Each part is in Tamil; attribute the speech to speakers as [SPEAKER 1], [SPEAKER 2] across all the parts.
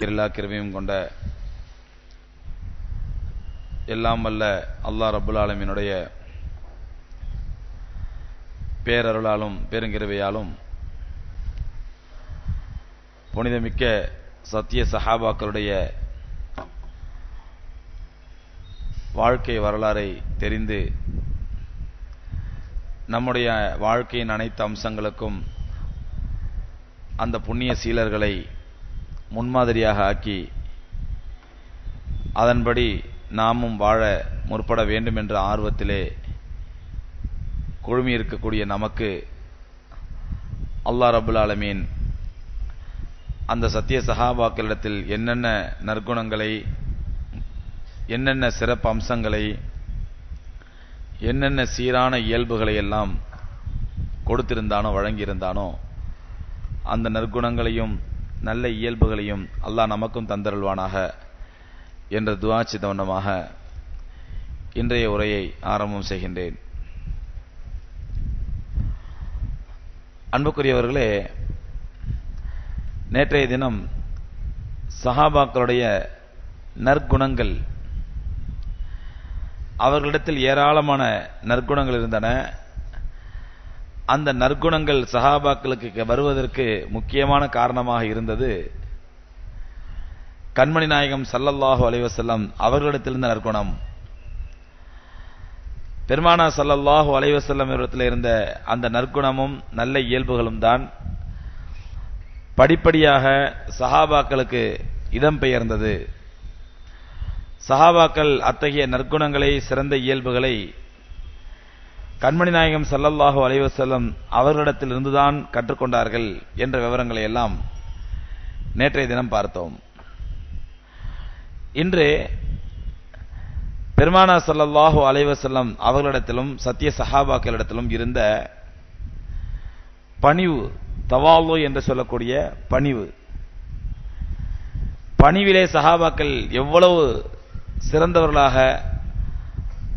[SPEAKER 1] எல்லா கிருபையும் கொண்ட எல்லாம் வல்ல அல்லாஹ் ரப்புல் ஆலமீனுடைய பேரருளாலும் பெருங்கிருபையாலும் புனிதமிக்க சத்திய சஹாபாக்களுடைய வாழ்க்கை வரலாறை தெரிந்து நம்முடைய வாழ்க்கையின் அனைத்து அம்சங்களுக்கும் அந்த புண்ணிய சீலர்களை முன்மாதிரியாக ஆக்கி அதன்படி நாமும் வாழ முற்பட வேண்டும் என்ற ஆர்வத்திலே குழுமி இருக்கக்கூடிய நமக்கு அல்லாஹ் ரப்புல் ஆலமீன் அந்த சத்திய சஹாபாக்களிடத்தில் என்னென்ன நற்குணங்களை, என்னென்ன சிறப்பு அம்சங்களை, என்னென்ன சீரான இயல்புகளை எல்லாம் கொடுத்திருந்தானோ, வழங்கியிருந்தானோ, அந்த நற்குணங்களையும் நல்ல இயல்புகளையும் அல்லாஹ் நமக்கும் தந்தருள்வானாக என்ற துஆ சித்தவண்ணமாக இன்றைய உரையை ஆரம்பம் செய்கின்றேன். அன்புக்குரியவர்களே, நேற்றைய தினம் சஹாபாக்களுடைய நற்குணங்கள், அவர்களிடத்தில் ஏராளமான நற்குணங்கள் இருந்தன. அந்த நற்குணங்கள் சஹாபாக்களுக்கு வருவதற்கு முக்கியமான காரணமாக இருந்தது கண்மணி நாயகம் ஸல்லல்லாஹு அலைஹி வஸல்லம் அவர்களிடத்திலிருந்த நற்குணம். பெருமானா ஸல்லல்லாஹு அலைஹி வஸல்லம் அவர்களிடத்தில் இருந்த அந்த நற்குணமும் நல்ல இயல்புகளும் தான் படிப்படியாக சஹாபாக்களுக்கு இடம்பெயர்ந்தது. சஹாபாக்கள் அத்தகைய நற்குணங்களை, சிறந்த இயல்புகளை கண்மணி நாயகம் ஸல்லல்லாஹு அலைஹி வஸல்லம் அவர்களிடத்தில் இருந்துதான் கற்றுக்கொண்டார்கள் என்ற விவரங்களை எல்லாம் நேற்றைய தினம் பார்த்தோம். இன்று பெருமானா ஸல்லல்லாஹு அலைஹி வஸல்லம் அவர்களிடத்திலும் சத்திய சஹாபாக்களிடத்திலும் இருந்த பணிவு, தவாலு என்று சொல்லக்கூடிய பணிவு, பணிவிலே சஹாபாக்கள் எவ்வளவு சிறந்தவர்களாக,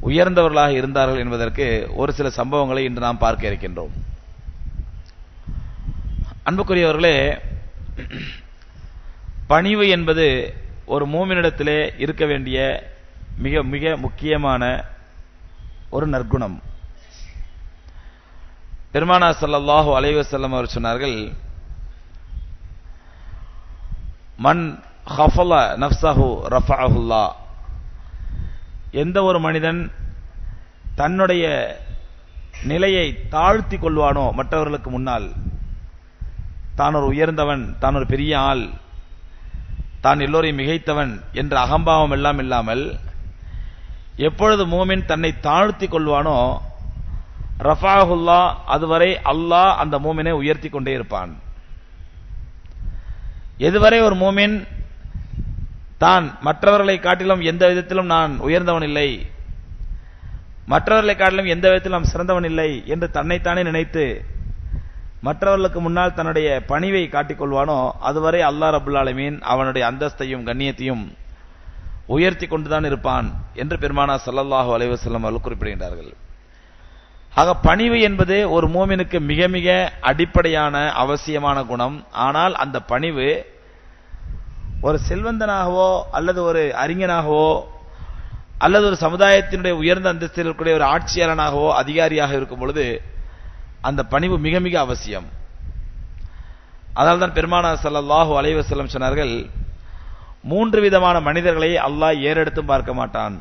[SPEAKER 1] உயர்ந்தவர்களாக இருந்தார்கள் என்பதற்கு ஒரு சில சம்பவங்களை இன்று நாம் பார்க்க இருக்கின்றோம். அன்புக்குரியவர்களே, பணிவு என்பது ஒரு மூமினிடத்திலே இருக்க வேண்டிய மிக மிக முக்கியமான ஒரு நற்குணம். பெருமானா ஸல்லல்லாஹு அலைஹி வஸல்லம் அவர் சொன்னார்கள், மன் ஹஃபல நஃப்ஸஹு ரஃபஅஹுல்லாஹ். எந்த ஒரு மனிதன் தன்னுடைய நிலையை தாழ்த்தி கொள்வானோ மற்றவர்களுக்கு முன்னால், தான் ஒரு உயர்ந்தவன், தான் ஒரு பெரிய ஆள், தான் எல்லோரையும் மிகைத்தவன் என்ற அகம்பாவம் எல்லாம் இல்லாமல் எப்பொழுது மூமின் தன்னை தாழ்த்தி கொள்வானோ ரஃபஅஹுல்லாஹ், அதுவரை அல்லாஹ் அந்த மூமினை உயர்த்தி கொண்டே இருப்பான். எதுவரை ஒரு மூமின் தான் மற்றவர்களை காட்டிலும் எந்த விதத்திலும் நான் உயர்ந்தவன் இல்லை, மற்றவர்களை காட்டிலும் எந்த விதத்திலும் நாம் சிறந்தவன் இல்லை என்று தன்னைத்தானே நினைத்து மற்றவர்களுக்கு முன்னால் தன்னுடைய பணிவை காட்டிக்கொள்வானோ அதுவரை அல்லாஹ் ரப்புல் ஆலமீன் அவனுடைய அந்தஸ்தையும் கண்ணியத்தையும் உயர்த்தி கொண்டுதான் இருப்பான் என்று பெருமானா ஸல்லல்லாஹு அலைஹி வஸல்லம் அவர்கள் குறிப்பிடுகின்றார்கள். ஆக பணிவு என்பது ஒரு மூமினுக்கு மிக மிக அடிப்படையான அவசியமான குணம். ஆனால் அந்த பணிவு ஒரு செல்வந்தனாகவோ அல்லது ஒரு அறிஞனாகவோ அல்லது ஒரு சமுதாயத்தினுடைய உயர்ந்த அந்தஸ்தில் இருக்கக்கூடிய ஒரு ஆட்சியாளனாகவோ அதிகாரியாக இருக்கும் பொழுது அந்த பணிவு மிக மிக அவசியம். அதனால்தான் பெருமானா ஸல்லல்லாஹு அலைஹி வஸல்லம் சொன்னார்கள், 3 விதமான மனிதர்களை அல்லாஹ் ஏறெடுத்தும் பார்க்க மாட்டான்.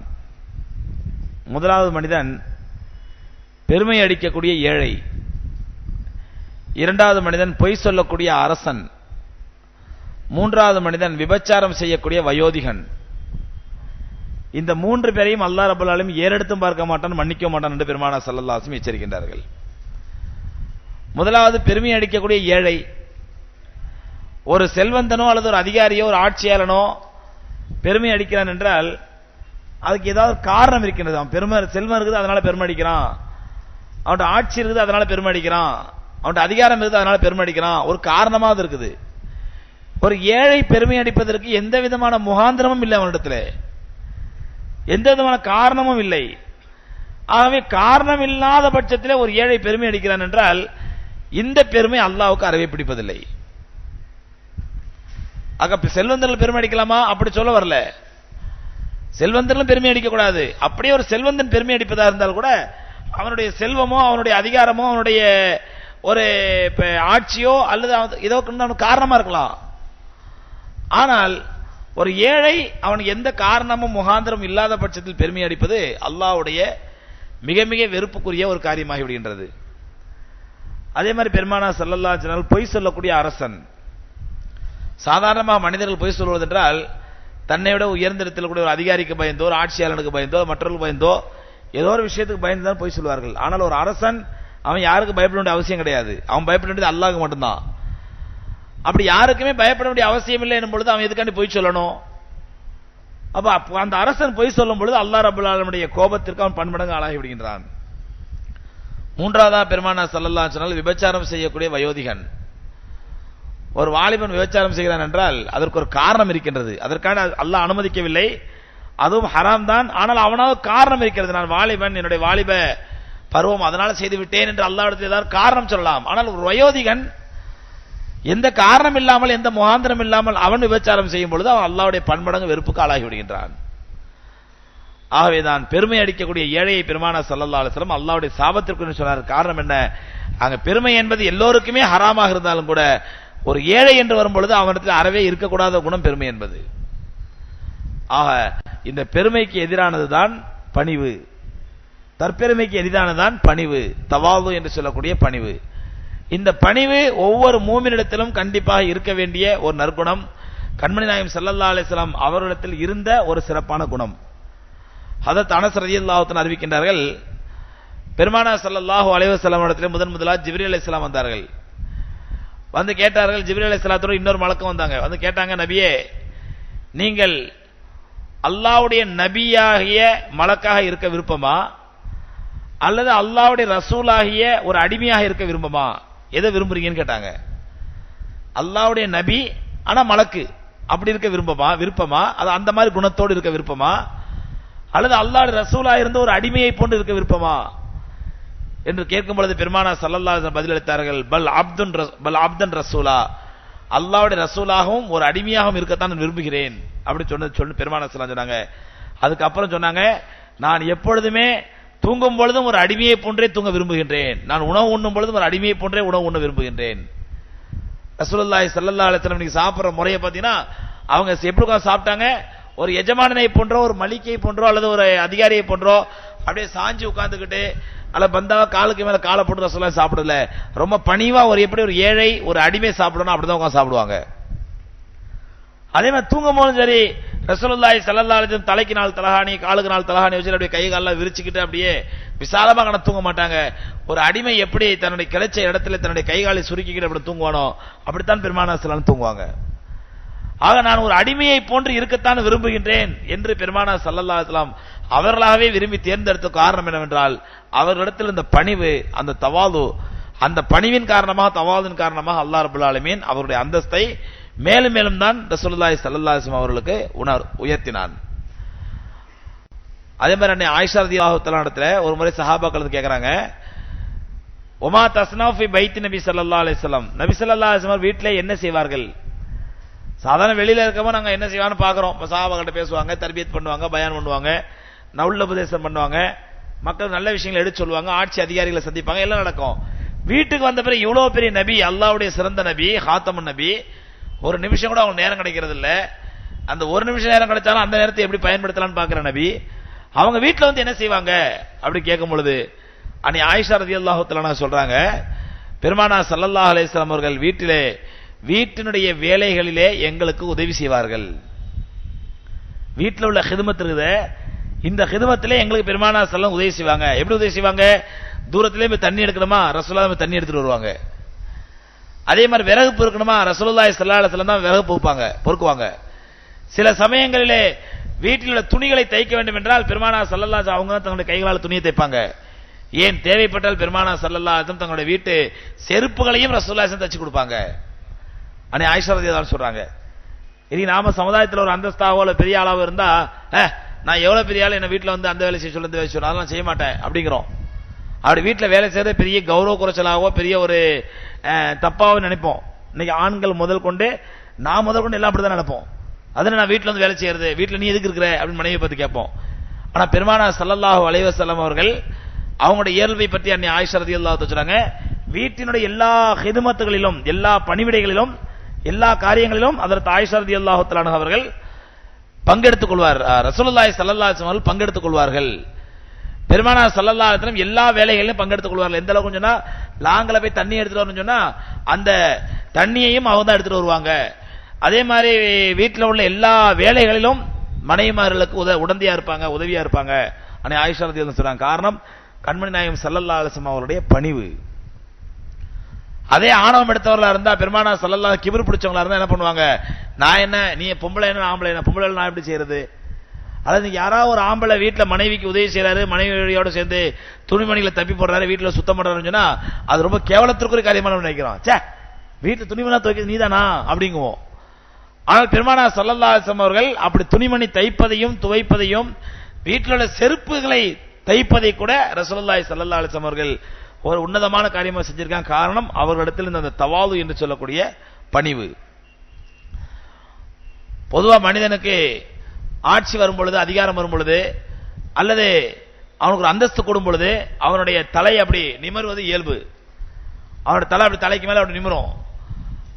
[SPEAKER 1] முதலாவது மனிதன் பெருமை அடிக்கக்கூடிய ஏழை, இரண்டாவது மனிதன் பொய் சொல்லக்கூடிய அரசன், மூன்றாவது மனிதன் விபச்சாரம் செய்யக்கூடிய வயோதிகன். இந்த 3 பேரையும் அல்லாஹ் ரப்பல் ஆலமீன் ஏறெடுத்தும் பார்க்க மாட்டான், மன்னிக்க மாட்டான் என்று பெருமானா ஸல்லல்லாஹு அலைஹி வஸல்லம் எச்சரிக்கின்றார்கள். முதலாவது பெருமை அடிக்கக்கூடிய ஏழை. ஒரு செல்வந்தனோ அல்லது ஒரு அதிகாரியோ ஒரு ஆட்சியாளனோ பெருமை அடிக்கிறான் என்றால் அதுக்கு ஏதாவது காரணம் இருக்கின்றது. அவன் பெருமை, செல்வம் இருக்குது அதனால பெருமை அடிக்கிறான், அவன்கிட்ட ஆட்சி இருக்குது அதனால பெருமை அடிக்கிறான், அவன்கிட்ட அதிகாரம் இருக்குது அதனால பெருமை அடிக்கிறான், ஒரு காரணமாவது இருக்குது. ஒரு ஏழை பெருமை அடிப்பதற்கு எந்த விதமான முகாந்திரமும் இல்லை, அவனிடத்தில் எந்த விதமான காரணமும் இல்லை. ஆகவே காரணம் இல்லாத பட்சத்தில் ஒரு ஏழை பெருமை அடிக்கிறான் என்றால் இந்த பெருமை அல்லாஹ்வுக்கு அறவே பிடிப்பதில்லை. ஆக செல்வந்தர்கள் பெருமை அடிக்கலாமா? அப்படி சொல்ல வரல. செல்வந்தர்களும் பெருமை அடிக்க கூடாது. அப்படியே ஒரு செல்வந்தன் பெருமை அடிப்பதா இருந்தால் கூட அவனுடைய செல்வமோ அவனுடைய அதிகாரமோ அவனுடைய ஒரு ஆட்சியோ அல்லது ஏதோ காரணமா இருக்கலாம். ஆனால் ஒரு ஏழை அவனுக்கு எந்த காரணமும் முகாந்திரம் இல்லாத பட்சத்தில் பெருமை அடிப்பது அல்லாஹ்வுடைய மிக மிக வெறுப்புக்குரிய ஒரு காரியமாகி விடுகின்றது. அதே மாதிரி பெருமானார் ஸல்லல்லாஹு அலைஹி வஸல்லம் பொய் சொல்லக்கூடிய அரசன். சாதாரணமாக மனிதர்கள் பொய் சொல்வது என்றால் தன்னை விட உயர்ந்த இடத்தில் கூட ஒரு அதிகாரிக்கு பயந்தோ ஒரு ஆட்சியாளனுக்கு பயந்தோ மற்றவர்களுக்கு பயந்தோ ஏதோ ஒரு விஷயத்துக்கு பயந்து தான் பொய் சொல்வார்கள். ஆனால் ஒரு அரசன் அவன் யாருக்கு பயப்பட வேண்டிய அவசியம் கிடையாது. அவன் பயப்பட வேண்டியது அல்லாஹ்வுக்கு மட்டும்தான். அப்படி யாருக்குமே பயப்பட வேண்டிய அவசியம் இல்லை என்னும் பொழுது அவன் எதுக்காண்டி பொய் சொல்லணும்? அப்ப அந்த அரசன் பொய் சொல்லும் பொழுது அல்லாஹ் ரப்பல் ஆலமீனுடைய கோபத்திற்கு அவன் பன்மடங்கு ஆளாகி விடுகின்றான். மூன்றாவதா பெருமானார் ஸல்லல்லாஹு அலைஹி வஸல்லம் விபச்சாரம் செய்யக்கூடிய வயோதிகன். ஒரு வாலிபன் விபச்சாரம் செய்கிறான் என்றால் அதற்கு ஒரு காரணம் இருக்கின்றது. அதற்கான அல்லாஹ் அனுமதிக்கவில்லை, அதுவும் ஹராம் தான். ஆனால் அவனாவது காரணம் இருக்கிறது. நான் வாலிபன், என்னுடைய வாலிப பருவம், அதனால செய்து விட்டேன் என்று அல்லாஹ்விடத்தில் ஏதாவது காரணம் சொல்லலாம். ஆனால் ஒரு வயோதிகன் எந்த காரணம் இல்லாமல் எந்த முகாந்திரம் இல்லாமல் அவன் விபச்சாரம் செய்யும் பொழுது அவன் அல்லாஹ்வுடைய பன்மடங்கு வெறுப்புக்கு ஆளாகி விடுகின்றான். ஆகவேதான் பெருமை அடிக்கக்கூடிய ஏழையை பெருமானார் ஸல்லல்லாஹு அலைஹி வஸல்லம் அல்லாஹ்வுடைய சாபத்திற்கு சொன்னார். காரணம் என்ன? அங்க பெருமை என்பது எல்லோருக்குமே ஹராமாக இருந்தாலும் கூட ஒரு ஏழை என்று வரும்பொழுது அவனிடத்தில் அறவே இருக்கக்கூடாத குணம் பெருமை என்பது. ஆக இந்த பெருமைக்கு எதிரானதுதான் பணிவு, தற்பெருமைக்கு எதிரானதுதான் பணிவு, தவாது என்று சொல்லக்கூடிய பணிவு. இந்த பணிவு ஒவ்வொரு மூமினிடத்திலும் கண்டிப்பாக இருக்க வேண்டிய ஒரு நற்குணம். கண்மணி நாயகம் ஸல்லல்லாஹு அலைஹி வஸல்லம் அவர்களிடத்தில் இருந்த ஒரு சிறப்பான குணம். ஹதரத் அனஸ் ரலியல்லாஹு அன்ஹு அறிவிக்கின்றார்கள், பெருமானார் ஸல்லல்லாஹு அலைஹி வஸல்லம் இடத்திலே முதலாக ஜிப்ரீல் அலைஹிஸ்ஸலாம் வந்தார்கள். வந்து கேட்டார்கள். ஜிப்ரீல் அலைஹிஸ்ஸலாத்தோட இன்னொரு மலக்கும் வந்தாங்க. வந்து கேட்டாங்க, நபியே, நீங்கள் அல்லாஹ்வுடைய நபியாகிய மலக்காக இருக்க விருப்பமா அல்லது அல்லாஹ்வுடைய ரசூலாகிய ஒரு அடிமையாக இருக்க விருப்பமா? எதை விரும்புறீங்கன்னு கேட்டாங்க. அல்லாஹ்வுடைய நபி ஆனா மலக்கு அப்படி இருக்க விருப்பமா அது அந்த மாதிரி குணத்தோடு இருக்க விருப்பமா அல்லது அல்லாஹ்வுடைய ரசூலா இருந்த ஒரு அடிமையை போன்று இருக்க விருப்பமா என்று கேட்கும் பொழுது பெருமானார் ஸல்லல்லாஹு அலைஹி வஸல்லம் பதிலளித்தார்கள், பல் அப்தன் ரசூலா, அல்லாஹ்வுடைய ரசூலாகவும் ஒரு அடிமையாகவும் இருக்கத்தான் நான் விரும்புகிறேன் அப்படி சொன்ன பெருமானார் ஸல்லல்லாஹு அலைஹி வஸல்லம் சொன்னாங்க. அதுக்கப்புறம் சொன்னாங்க, நான் எப்பொழுதுமே தூங்கும் பொழுதும் ஒரு அடிமையை போன்றே தூங்க விரும்புகின்றேன், நான் உணவு உண்ணும் பொழுதும் ஒரு அடிமையை போன்றே உணவு உண்ண விரும்புகின்றேன். ரசூலுல்லாஹி ஸல்லல்லாஹு அலைஹி வஸல்லம் நீங்க சாப்பிடுற முறையை பார்த்தீங்கன்னா அவங்க எப்படி சாப்பிட்டாங்க? ஒரு எஜமானனை போன்றோ ஒரு மலிக்கை போன்றோ அல்லது ஒரு அதிகாரியை போன்றோ அப்படியே சாஞ்சி உட்கார்ந்துக்கிட்டு அல்ல பந்தாவா காலுக்கு மேல காலை போட்டு ரசூலுல்லாஹி சாப்பிடல. ரொம்ப பணிவா ஒரு எப்படி ஒரு ஏழை ஒரு அடிமை சாப்பிடணும் அப்படிதான் உட்கார்ந்து சாப்பிடுவாங்க. அதே மாதிரி தூங்கும் போதும் சரி ரசூலுல்லாஹி ஸல்லல்லாஹு அலைஹி வஸல்லம் தலைக்கு நாள் தலகாணி காலுக்கு நாள் தலகாணி வச்சு அப்படியே கை காலெல்லாம் விரிச்சுக்கிட்டு அப்படியே விசாலமாக தூங்க மாட்டாங்க. ஒரு அடிமை எப்படி தன்னுடைய கிடைச்ச இடத்துல தன்னுடைய கை காலை சுருக்கிக்கிட்டு அப்படி தூங்குவானோ அப்படித்தான் பெருமானார் ஸல்லல்லாஹு அலைஹி வஸல்லம் தூங்குவாங்க. ஆக நான் ஒரு அடிமையை போன்று இருக்கத்தான் விரும்புகின்றேன் என்று பெருமானார் ஸல்லல்லாஹு அலைஹி வஸல்லம் அவர்களாகவே விரும்பி தேர்ந்தெடுத்த காரணம் என்னவென்றால் அவர்களிடத்தில் இந்த பணிவு, அந்த தவாது, அந்த பணிவின் காரணமாக தவாதின் காரணமாக அல்லாஹ் ரப்பல் ஆலமீன் அவருடைய அந்தஸ்தை மேலும் மேலும் தான் ரசூலுல்லாஹி ஸல்லல்லாஹு அலைஹி வஸல்லம் அவர்களுக்கு உயர்த்தினான். அதே மாதிரி அன்னை ஆயிஷா ரலியல்லாஹு தஆலா இடத்துல ஒரு முறை சஹாபாக்கள் கேட்கறாங்க, ஒமா தஸ்னவு ஃபி பைத் நபி ஸல்லல்லாஹு அலைஹி வஸல்லம், நபி ஸல்லல்லாஹு அலைஹி வஸல்லம் வீட்டிலே என்ன செய்வார்கள்? சாதாரண வெளியில இருக்கவங்க நாங்க என்ன செய்வான்னு பாக்குறோம். சஹாபாக்கிட்ட பேசுவாங்க, தர்பியத் பண்ணுவாங்க, பயான் பண்ணுவாங்க, நவுல் உபதேசம் பண்ணுவாங்க, மக்கள் நல்ல விஷயங்களை எடுத்து சொல்லுவாங்க, ஆட்சி அதிகாரிகளை சந்திப்பாங்க, எல்லாம் நடக்கும். வீட்டுக்கு வந்த பிறகு இவ்வளவு பெரிய நபி, அல்லாஹ்வுடைய சிறந்த நபி, ஹாத்தமுன் நபி, ஒரு நிமிஷம் கூட அவங்க நேரம் கிடைக்கிறது இல்ல. அந்த ஒரு நிமிஷம் நேரம் கிடைச்சாலும் அந்த நேரத்தை எப்படி பயன்படுத்தலாம்னு பாக்குற நபி அவங்க வீட்டுல வந்து என்ன செய்வாங்க அப்படி கேட்கும் பொழுது அன்னை ஆயிஷா ரலியல்லாஹு தஆலா சொல்றாங்க, பெருமானார் ஸல்லல்லாஹு அலைஹி வஸல்லம் அவர்கள் வீட்டினுடைய வேலைகளிலே எங்களுக்கு உதவி செய்வார்கள். வீட்டில் உள்ள ஹிதமத் இருக்குது, இந்த ஹிதமத்திலே எங்களுக்கு பெருமானார் ஸல்லல்லாஹு உதவி செய்வாங்க. எப்படி உதவி செய்வாங்க? தூரத்திலே போய் தண்ணி எடுக்கணுமா, ரசூலுல்லாஹி போய் தண்ணி எடுத்துட்டு வருவாங்க. அதே மாதிரி விறகு பொறுக்கணுமா, ரசூலுல்லாஹி ஸல்லல்லாஹு அலைஹி வஸல்லம் தான் விறகு பொறுக்குவாங்க. சில சமயங்களிலே வீட்டில் உள்ள துணிகளை தைக்க வேண்டும் என்றால் பெருமானார் ஸல்லல்லாஹு அலைஹி வஸல்லம் அவங்க தான் தங்களுடைய கைகளால் துணியை தைப்பாங்க. ஏன் தேவைப்பட்டால் பெருமானார் ஸல்லல்லாஹு அலைஹி வஸல்லம் தங்களுடைய வீட்டு செருப்புகளையும் ரசூலுல்லாஹி ஸல்லல்லாஹு அலைஹி வஸல்லம் தைச்சு கொடுப்பாங்க. அன்னை ஆயிஷா ரலியல்லாஹு சொல்றாங்க, இனி நாம சமுதாயத்தில் ஒரு அந்தஸ்தாவோ இல்ல பெரிய ஆளாவோ இருந்தா நான் எவ்வளவு பெரிய ஆள் என்ன வீட்டுல வந்து அந்த வேலை செய்ய சொல்ல இந்த வேலை சொல்ல அதெல்லாம் செய்ய மாட்டேன் அப்படிங்கிறோம். அப்படி வீட்டுல வேலை செய்யறது பெரிய கௌரவ குறைச்சலாவோ பெரிய ஒரு தப்பாவோ நினைப்போம். இன்னைக்கு ஆண்கள் முதல் கொண்டு நான் முதல் கொண்டு எல்லாம் அப்படிதான் நினைப்போம். அதனால நான் வீட்டுல வந்து வேலை செய்யறது, வீட்டுல நீ எதுக்கு இருக்கிற அப்படின்னு மனைவியை பத்தி கேட்போம். ஆனா பெருமானார் ஸல்லல்லாஹு அலைஹி வஸல்லம் அவர்கள் அவங்களுடைய இயல்பை பற்றி அன்னை ஆயிஷா ரலியல்லாஹு அன்ஹா சொல்றாங்க, வீட்டினுடைய எல்லா ஹிதுமத்துகளிலும், எல்லா பணிவிடைகளிலும், எல்லா காரியங்களிலும் ஹஜ்ரத் ஆயிஷா ரலியல்லாஹு தஆலா அவர்கள் பங்கெடுத்துக் கொள்வார். ரசூலுல்லாஹி ஸல்லல்லாஹு அலைஹி வஸல்லம் பங்கெடுத்துக் கொள்வார்கள். பெருமானார் ஸல்லல்லாஹு அலைஹி வஸல்லம் எல்லா வேலைகளிலும் பங்கெடுத்துக் கொள்வார்கள். எந்த அளவுக்கு சொன்னா, லாங்கல போய் தண்ணி எடுத்துட்டு வரணும்னு சொன்னா அந்த தண்ணியையும் அவங்க தான் எடுத்துட்டு வருவாங்க. அதே மாதிரி வீட்டில் உள்ள எல்லா வேலைகளிலும் மனைவிமார்களுக்கு உடந்தையா இருப்பாங்க, உதவியா இருப்பாங்க. அன்னை ஆயிஷா ரலியல்லாஹு அன்ஹா சொல்றாங்க, காரணம் கண்மணி நாயகம் ஸல்லல்லாஹு அலைஹி வஸல்லம் அவருடைய பணிவு. அதே ஆணவம் எடுத்தவர்களா இருந்தா, பெருமானார் ஸல்லல்லாஹு கிபர் பிடிச்சவங்களா இருந்தா என்ன பண்ணுவாங்க, நான் என்ன, நீ பொம்பளை என்ன ஆம்பளை என்ன, பொம்பளை நான் எப்படி செய்யறது? அதாவது யாராவது ஒரு ஆம்பளை வீட்டுல மனைவிக்கு உதவி செய்யறாரு, மனைவியோட சேர்ந்து துணிமணிகளை தப்பி போடுறாரு, வீட்டுல சுத்தம் பண்றாருன்னு சொன்னா அது ரொம்ப கேவலத்திற்குரிய காரியமான நினைக்கிறோம். சே, வீட்டுல துணிமணி துவைக்கிறது நீதானா அப்படிங்குவோம். ஆனால் பெருமானார் ஸல்லல்லாஹு அலைஹி வஸல்லம் அவர்கள் அப்படி துணிமணி தைப்பதையும் துவைப்பதையும், வீட்டில் உள்ள செருப்புகளை தைப்பதை கூட ரசூலுல்லாஹி ஸல்லல்லாஹு அலைஹி வஸல்லம் அவர்கள் ஒரு உன்னதமான காரியமா செஞ்சிருக்காங்க. காரணம் அவர்களிடத்தில் இந்த தவாது என்று சொல்லக்கூடிய பணிவு. பொதுவா மனிதனுக்கு ஆட்சி வரும் பொழுது, அதிகாரம் வரும் பொழுது, அல்லது அவனுக்கு ஒரு அந்தஸ்து கூடும் பொழுது அவனுடைய தலை அப்படி நிமிர்வது இயல்பு. அவனுடைய தலை அப்படி தலைக்கு மேல அப்படி நிமிரும்.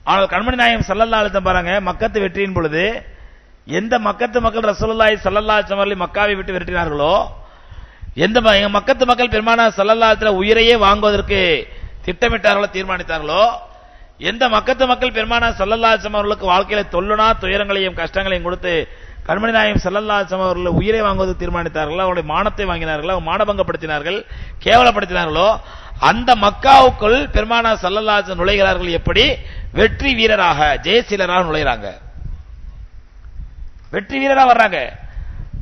[SPEAKER 1] ஆனால் கண்மணி நாயகம் ஸல்லல்லாஹு அலைஹி வஸல்லம் பாருங்க, மக்கத்து வெற்றியின் பொழுது எந்த மக்கத்து மக்கள் ரசூலுல்லாஹி ஸல்லல்லாஹு அலைஹி வஸல்லம் மக்காவை விட்டு விரட்டினார்களோ, எந்த மக்கத்து மக்கள் பெருமானார் ஸல்லல்லாஹு அலைஹி வஸல்லம் உயிரையே வாங்குவதற்கு திட்டமிட்டார்களோ, தீர்மானித்தார்களோ, எந்த மக்கத்து மக்கள் பெருமானார் ஸல்லல்லாஹு அலைஹி வஸல்லம் அவர்களுக்கு வாழ்க்கையில தொல்லுனா துயரங்களையும் கஷ்டங்களையும் கொடுத்து கண்மணி நாயகம் ஸல்லல்லாஹு அலைஹி வஸல்லம் அவர்கள் உயிரை வாங்குவதற்கு தீர்மானித்தார்களோ, அவருடைய மானத்தை வாங்கினார்களோ, மானபங்கப்படுத்தினார்கள், கேவலப்படுத்தினார்களோ, அந்த மக்காவுக்குள் பெருமானார் ஸல்லல்லாஹு அலைஹி வஸல்லம் நுழைகிறார்கள். எப்படி? வெற்றி வீரராக, ஜெயசீலராக நுழைகிறாங்க, வெற்றி வீரரா வர்றாங்க.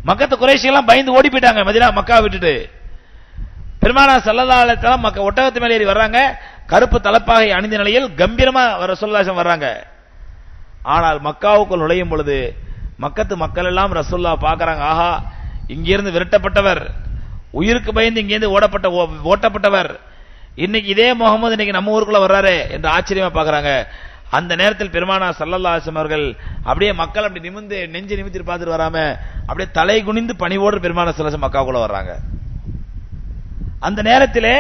[SPEAKER 1] மக்கத்து குறைஷி எல்லாம் பயந்து ஓடி போயிட்டாங்க மதீனா, மக்கா விட்டுட்டு. பெருமானார் ஸல்லல்லாஹு அலைஹி வஸல்லம் ஒட்டகத்து மேல ஏறி வர்றாங்க, கருப்பு தலப்பாகை அணிந்த நிலையில் கம்பீரமா ரசூலுல்லாஹி வர்றாங்க. ஆனால் மக்காவுக்குள் நுழையும் பொழுது மக்கத்து மக்கள் எல்லாம் ரசூலுல்லாஹ் பார்க்கறாங்க, ஆஹா, இங்கிருந்து விரட்டப்பட்டவர், உயிருக்கு பயந்து இங்கிருந்து ஓட்டப்பட்டவர், இன்னைக்கு இதே முகமது இன்னைக்கு நம்ம ஊருக்குள்ள வர்றாரு என்று ஆச்சரியமா பார்க்கறாங்க. அந்த நேரத்தில் பெருமானார் ஸல்லல்லாஹு அலைஹி வஸல்லம் அவர்கள் அப்படியே மக்கள் அப்படி நிமிர்ந்து நெஞ்சு நிமிர்த்தி பார்த்துட்டு வராம அப்படியே தலை குனிந்து பணிவோடு பெருமானார் ஸல்லல்லாஹு அலைஹி வஸல்லம் மக்காவுக்குள்ள வர்றாங்க. அந்த நேரத்திலே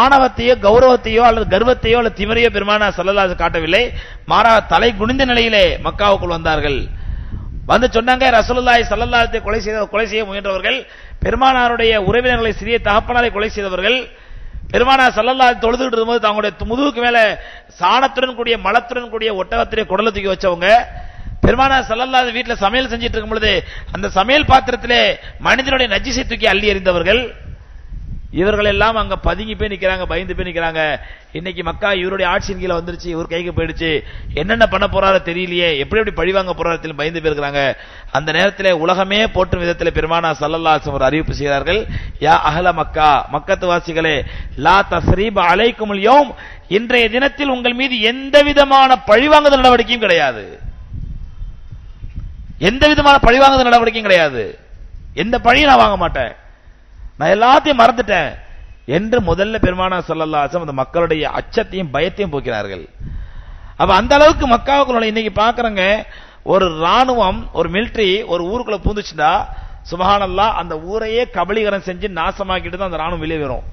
[SPEAKER 1] ஆணவத்தையோ கௌரவத்தையோ அல்லது கர்வத்தையோ அல்லது திமிரையோ பெருமானார் ஸல்லல்லாஹு அலைஹி வஸல்லம் காட்டவில்லை, மாறாக தலை குனிந்த நிலையிலே மக்காவுக்குள் வந்தார்கள். வந்து சொன்னாங்க, ரசூலுல்லாஹி ஸல்லல்லாஹு அலைஹி வஸல்லம் கொலை செய்ய முயன்றவர்கள், பெருமானாருடைய உறவினர்களை, சிறிய தகப்பனாரை கொலை செய்தவர்கள், பெருமானார் ஸல்லல்லாஹு அலைஹி வஸல்லம் தொழுதுட்டு இருக்கும்போது தங்களுடைய முதுகுக்கு மேல சாணத்துடன் கூடிய மலத்துடன் கூடிய ஒட்டகத்திலே குடலை தூக்கி வச்சவங்க, பெருமானார் ஸல்லல்லாஹு அலைஹி வீட்டுல சமையல் செஞ்சிட்டு இருக்கும் பொழுது அந்த சமையல் பாத்திரத்திலே மனிதனுடைய நஜீஸை தூக்கி அள்ளி எறிந்தவர்கள், இவர்கள் எல்லாம் அங்க பதுங்கி போய் நிக்கிறாங்க, பயந்து போய் நிக்கிறாங்க. இன்னைக்கு மக்கா இவருடைய ஆட்சியின் கீழ வந்துருச்சு, இவர் கைக்கு போயிடுச்சு, என்னென்ன பண்ண போறாரு தெரியலையே, எப்படி எப்படி பழிவாங்க போறாரு பயந்து போயிருக்கிறாங்க. அந்த நேரத்தில் உலகமே போற்றும் விதத்தில் பெருமானார் ஸல்லல்லாஹு அலைஹி வஸல்லம் அறிவிப்பு செய்தார்கள், யா அஹ்ல மக்கா, மக்கத்து வாசிகளே, லா தஸ்ரீப அலைக்குமுல் யௌம், இன்றைய தினத்தில் உங்கள் மீது எந்த விதமான பழிவாங்குதல் நடவடிக்கையும் கிடையாது, எந்த விதமான பழிவாங்குதல் நடவடிக்கையும் கிடையாது, எந்த பழியும் நான் வாங்க மாட்டேன், நான் எல்லாத்தையும் மறந்துட்டேன் என்று முதல்ல பெருமானார் ஸல்லல்லாஹு அலைஹி வஸல்லம் அந்த மக்களுடைய அச்சத்தையும் பயத்தையும் போக்கிறார்கள். அப்ப அந்த அளவுக்கு மக்காவுக்குள்ள இன்னைக்கு பாக்குறங்க, ஒரு ராணுவம், ஒரு மிலிட்டரி ஒரு ஊருக்குள்ள பூந்துச்சுட்டா சுப்ஹானல்லாஹ், அந்த ஊரையே கபலீகரம் செஞ்சு நாசமாக்கிட்டு தான் அந்த ராணுவம் வெளியே வரும்.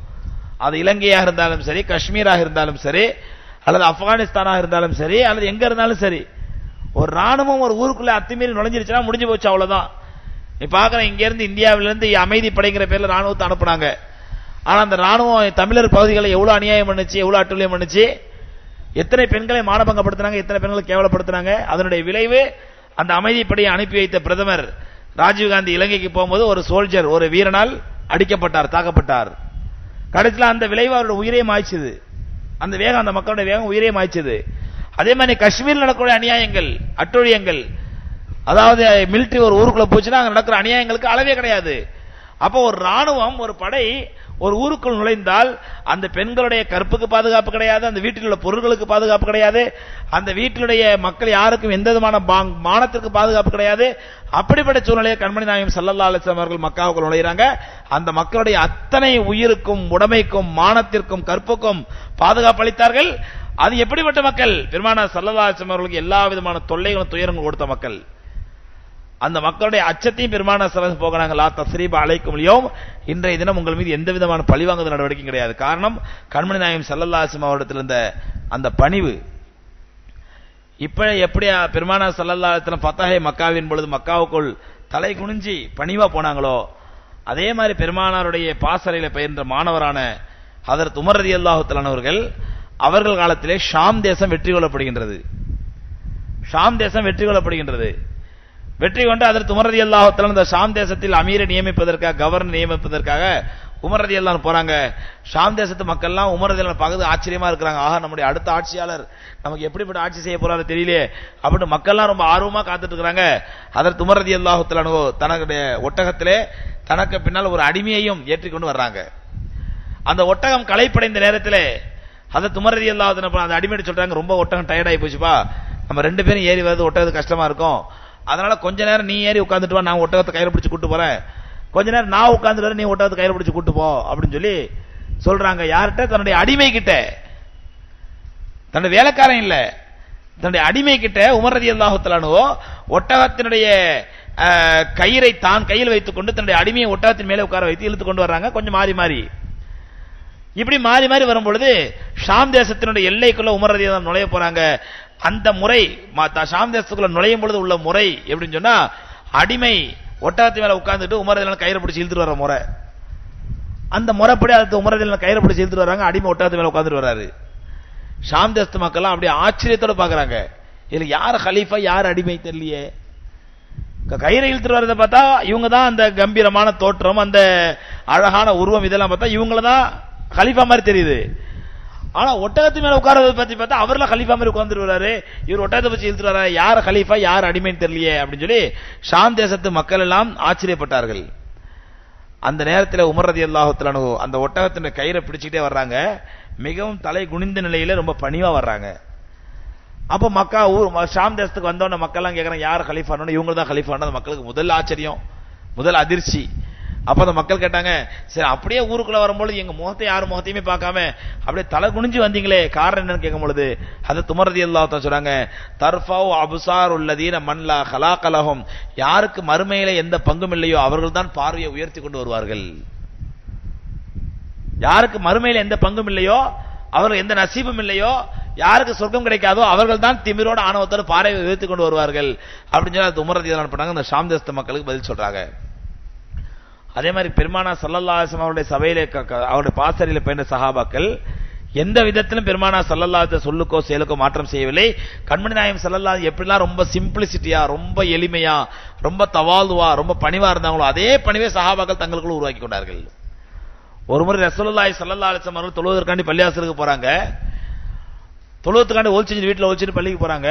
[SPEAKER 1] அது இலங்கையாக இருந்தாலும் சரி, காஷ்மீராக இருந்தாலும் சரி, அல்லது ஆப்கானிஸ்தானாக இருந்தாலும் சரி, அல்லது எங்க இருந்தாலும் சரி, ஒரு ராணுவம் ஒரு ஊருக்குள்ள அத்துமீறி நுழைஞ்சிருச்சுன்னா முடிஞ்சு போச்சு, அவ்வளவுதான். நீ பாக்குற, இங்க இருந்து இந்தியாவிலிருந்து அமைதி படைங்கிற பேர்ல ராணுவத்தை அனுப்புனாங்க. ஆனா அந்த ராணுவம் தமிழர் பகுதிகளை எவ்வளவு அநியாயம் பண்ணுச்சு, எவ்வளவு அட்டுழியம் பண்ணுச்சு, எத்தனை பெண்களை மானபங்கப்படுத்தினாங்க, எத்தனை பெண்களை கேவலப்படுத்தினாங்க. அதனுடைய விளைவு அந்த அமைதிப்படையை அனுப்பி வைத்த பிரதமர் ராஜீவ்காந்தி இலங்கைக்கு போகும்போது ஒரு சோல்ஜர், ஒரு வீரனால் அடிக்கப்பட்டார், தாக்கப்பட்டார். கடைசியில் அந்த விளைவு அவருடைய உயிரையும் ஆய்ச்சது, அந்த வேகம், அந்த மக்களுடைய வேகம் உயிரையும் ஆய்ச்சது. அதே மாதிரி காஷ்மீரில் நடக்கக்கூடிய அநியாயங்கள், அட்டொழியங்கள், அதாவது மிலிட்டரி ஒரு ஊருக்குள்ள போச்சுன்னா அங்க நடக்கிற அநியாயங்களுக்கு அளவே கிடையாது. அப்போ ஒரு ராணுவம், ஒரு படை ஒரு ஊருக்குள் நுழைந்தால் அந்த பெண்களுடைய கற்புக்கு பாதுகாப்பு கிடையாது, அந்த வீட்டில் உள்ள பொருட்களுக்கு பாதுகாப்பு கிடையாது, அந்த வீட்டிலுடைய மக்கள் யாருக்கும் எந்த விதமான மானத்திற்கு பாதுகாப்பு கிடையாது. அப்படிப்பட்ட சூழ்நிலையை கண்மணி நாயகம் ஸல்லல்லாஹு அலைஹி வஸல்லம் அவர்கள் மக்காவுக்குள் நுழைகிறாங்க. அந்த மக்களுடைய அத்தனை உயிருக்கும் உடைமைக்கும் மானத்திற்கும் கற்புக்கும் பாதுகாப்பு அளித்தார்கள். அது எப்படிப்பட்ட மக்கள்? பெருமானார் ஸல்லல்லாஹு அலைஹி வஸல்லம் அவர்களுக்கு எல்லா விதமான தொல்லைகளும் துயரங்களும் கொடுத்த மக்கள். அந்த மக்களுடைய அச்சத்தையும் பெருமானார் ஸல்லல்லாஹு அலைஹி வஸல்லம் போகறாங்க. லா தஸ்ரீப அலைக்கும் லியௌம், இன்றைய தினம் உங்கள் மீது எந்த விதமான பழிவாங்குதல் நடவடிக்கையும் கிடையாது. காரணம், கண்மணி நாயகம் ஸல்லல்லாஹு அலைஹி வஸல்லம் அவரிடத்தில் இருந்த அந்த பணிவு. இப்ப எப்படி பெருமானார் ஸல்லல்லாஹு அலைஹி வஸல்லம் ஃபத்ஹே மக்காவின் பொழுது மக்காவுக்குள் தலை குனிஞ்சி பணிவா போனாங்களோ, அதே மாதிரி பெருமானாருடைய பாசறையில பயின்ற மாணவரான ஹதரத் உமர் ரலியல்லாஹு தஆலா அவர்கள் காலத்திலே ஷாம் தேசம் வெற்றி கொள்ளப்படுகின்றது. ஷாம் தேசம் வெற்றி கொள்ளப்படுகின்றது. வெற்றி கொண்டு ஹதரத் உமர் ரலியல்லாஹு தஆலா அந்த ஷாம் தேசத்தில் அமீரை நியமிப்பதற்காக, கவர்னர் நியமிப்பதற்காக உமர் ரலியல்லாஹு போறாங்க. ஷாம் தேசத்து மக்கள் எல்லாம் உமர் ரலியல்லாஹு பார்த்து ஆச்சரியமா இருக்கிறாங்க. ஆஹா, நம்முடைய அடுத்த ஆட்சியாளர் நமக்கு எப்படிப்பட்ட ஆட்சி செய்ய போறாரு தெரியலையே அப்படின்னு மக்கள் எல்லாம் ரொம்ப ஆர்வமா காத்துட்டு இருக்காங்க. ஹதரத் உமர் ரலியல்லாஹு தஆலா தன்னுடைய ஒட்டகத்திலே தனக்கு பின்னால் ஒரு அடிமையையும் ஏற்றிக்கொண்டு வர்றாங்க. அந்த ஒட்டகம் களைப்படைந்த நேரத்திலே ஹதரத் உமர் ரலியல்லாஹு தஆலா அந்த அடிமையை சொல்றாங்க, ரொம்ப ஒட்டகம் டயர்ட் ஆகி போச்சுப்பா, நம்ம ரெண்டு பேரும் ஏறி வருது ஒட்டகத்துக்கு கஷ்டமா இருக்கும், அதனால கொஞ்ச நேரம் நீ ஏறி உட்கார்ந்துட்டு வா, நான் ஒட்டகத்தை கையில பிடிச்சு கூட்டு போறேன், கொஞ்ச நேரம் நான் உட்கார்ந்துட்டு வரேன், நீ ஒட்டகத்தை கையில பிடிச்சு கூட்டு போ அப்படின்னு சொல்லி சொல்றாங்க. யார்கிட்ட? தன்னுடைய அடிமை கிட்ட. தன்னுடைய வேலைக்காரன் இல்ல, தன்னுடைய அடிமை கிட்ட உமர் ரலியல்லாஹு தஆலா ஒட்டகத்தினுடைய கயிறை தான் கையில் வைத்துக் கொண்டு தன்னுடைய அடிமையை ஒட்டகத்தின் மேலே உட்கார வைத்து இழுத்து கொண்டு வர்றாங்க. கொஞ்சம் மாறி மாறி இப்படி மாறி மாறி வரும் பொழுது ஷாம் தேசத்தினுடைய எல்லைக்குள்ள உமர் ரலியல்லாஹு நுழைய போறாங்க. அந்த முறை ஷாம் தேசத்துக்குள்ள நுழையும் பொழுது உள்ள முறை எப்படின்னு சொன்னா, அடிமை ஒட்டகத்து மேல உட்கார்ந்துட்டு உமர் ரலியல்லாஹு கையில பிடிச்சு இழுத்துட்டு வர முறை. அந்த முறைப்படி அது உமர் ரலியல்லாஹு கையில பிடிச்சு இழுத்துட்டு வராங்க. அடிமை ஒட்டகத்து மேல உட்கார்ந்துட்டு வராரு. ஷாம் தேசத்து மக்கள் அப்படியே ஆச்சரியத்தோட பாக்குறாங்க, இதுல யார் கலீஃபா யார் அடிமை தெரியலையே. கயிறை இழுத்துட்டு வரதை பார்த்தா இவங்க தான் அந்த கம்பீரமான தோற்றம், அந்த அழகான உருவம், இதெல்லாம் பார்த்தா இவங்கள தான் கலீஃபா மாதிரி தெரியுது. ஆனா ஒட்டகத்து மேல உட்கார்றதை பத்தி பார்த்தா அவர்ல கலீஃபா மாதிரி உட்கார்ந்துட்டு வராரு, இவர் ஒட்டகத்தை பத்தி இழுத்துட்டு வர்றாரு, யார் கலீஃபா யார் அடிமைன்னு தெரியலையே அப்படின்னு சொல்லி ஷாம் தேசத்து மக்கள் எல்லாம் ஆச்சரியப்பட்டார்கள். அந்த நேரத்தில் உமர் ரலியல்லாஹு தஆலா அந்த ஒட்டகத்தின் கயிறை பிடிச்சிட்டே வர்றாங்க. மிகவும் தலை குனிந்த நிலையில ரொம்ப பணிவா வர்றாங்க. அப்ப மக்கா ஊர் ஷாம் தேசத்துக்கு வந்தோட மக்கள் எல்லாம் கேட்கறாங்க, யார் கலீஃபான்னு? இவங்க தான் கலீஃபான்னு. மக்களுக்கு முதல் ஆச்சரியம், முதல் அதிர்ச்சி. அப்ப அந்த மக்கள் கேட்டாங்க, சரி அப்படியே ஊருக்குள்ள வரும்போது எங்க முகத்தை யார் முகத்தையுமே பார்க்காம அப்படியே தலை குனிஞ்சு வந்தீங்களே, காரணம் என்னன்னு கேட்கும் பொழுது ஹதரத் உமர் ரலியல்லாஹு தஆலா சொல்றாங்க, தர்ஃபவு அப்சாருல்லதீன மன் லா கலாக லஹும், யாருக்கு மறுமையில எந்த பங்கும் இல்லையோ அவர்கள் தான் பார்வையை உயர்த்தி கொண்டு வருவார்கள். யாருக்கு மறுமையில எந்த பங்கும் இல்லையோ, அவர்கள் எந்த நசீபும் இல்லையோ, யாருக்கு சொர்க்கம் கிடைக்காதோ அவர்கள் தான் திமிரோட ஆணவத்தோட பார்வையை உயர்த்தி கொண்டு வருவார்கள் அப்படின்னு சொல்லி உமர் ரலியல்லாஹு பண்ணாங்க. அந்த ஷாம் தேசத்து மக்களுக்கு பதில் சொல்றாங்க. அதே மாதிரி பெருமானார் ஸல்லல்லாஹு அலைஹி வஸல்லம் அவருடைய சபையிலே அவருடைய பாசறையில பயின்ற சஹாபாக்கள் எந்த விதத்திலும் பெருமானார் ஸல்லல்லாஹு அலைஹி வஸல்லம் சொல்லுக்கோ செயலுக்கோ மாற்றம் செய்யவில்லை. கண்மணி நாயகம் ஸல்லல்லாஹு எப்படிலாம் ரொம்ப சிம்பிளிசிட்டியா, ரொம்ப எளிமையா, ரொம்ப தவாலுவா, ரொம்ப பணிவா இருந்தாங்களோ அதே பணிவை சஹாபாக்கள் தங்களுக்குள்ள உருவாக்கி கொண்டார்கள். ஒரு முறை ரசூலுல்லாஹி ஸல்லல்லாஹு அலைஹி வஸல்லம் அவர்கள் தொழுவதற்காண்டி பள்ளிவாசலுக்கு போறாங்க. தொழுவதற்காண்டி ஒழிச்சு வீட்டில் ஒழிச்சுட்டு பள்ளிக்கு போறாங்க.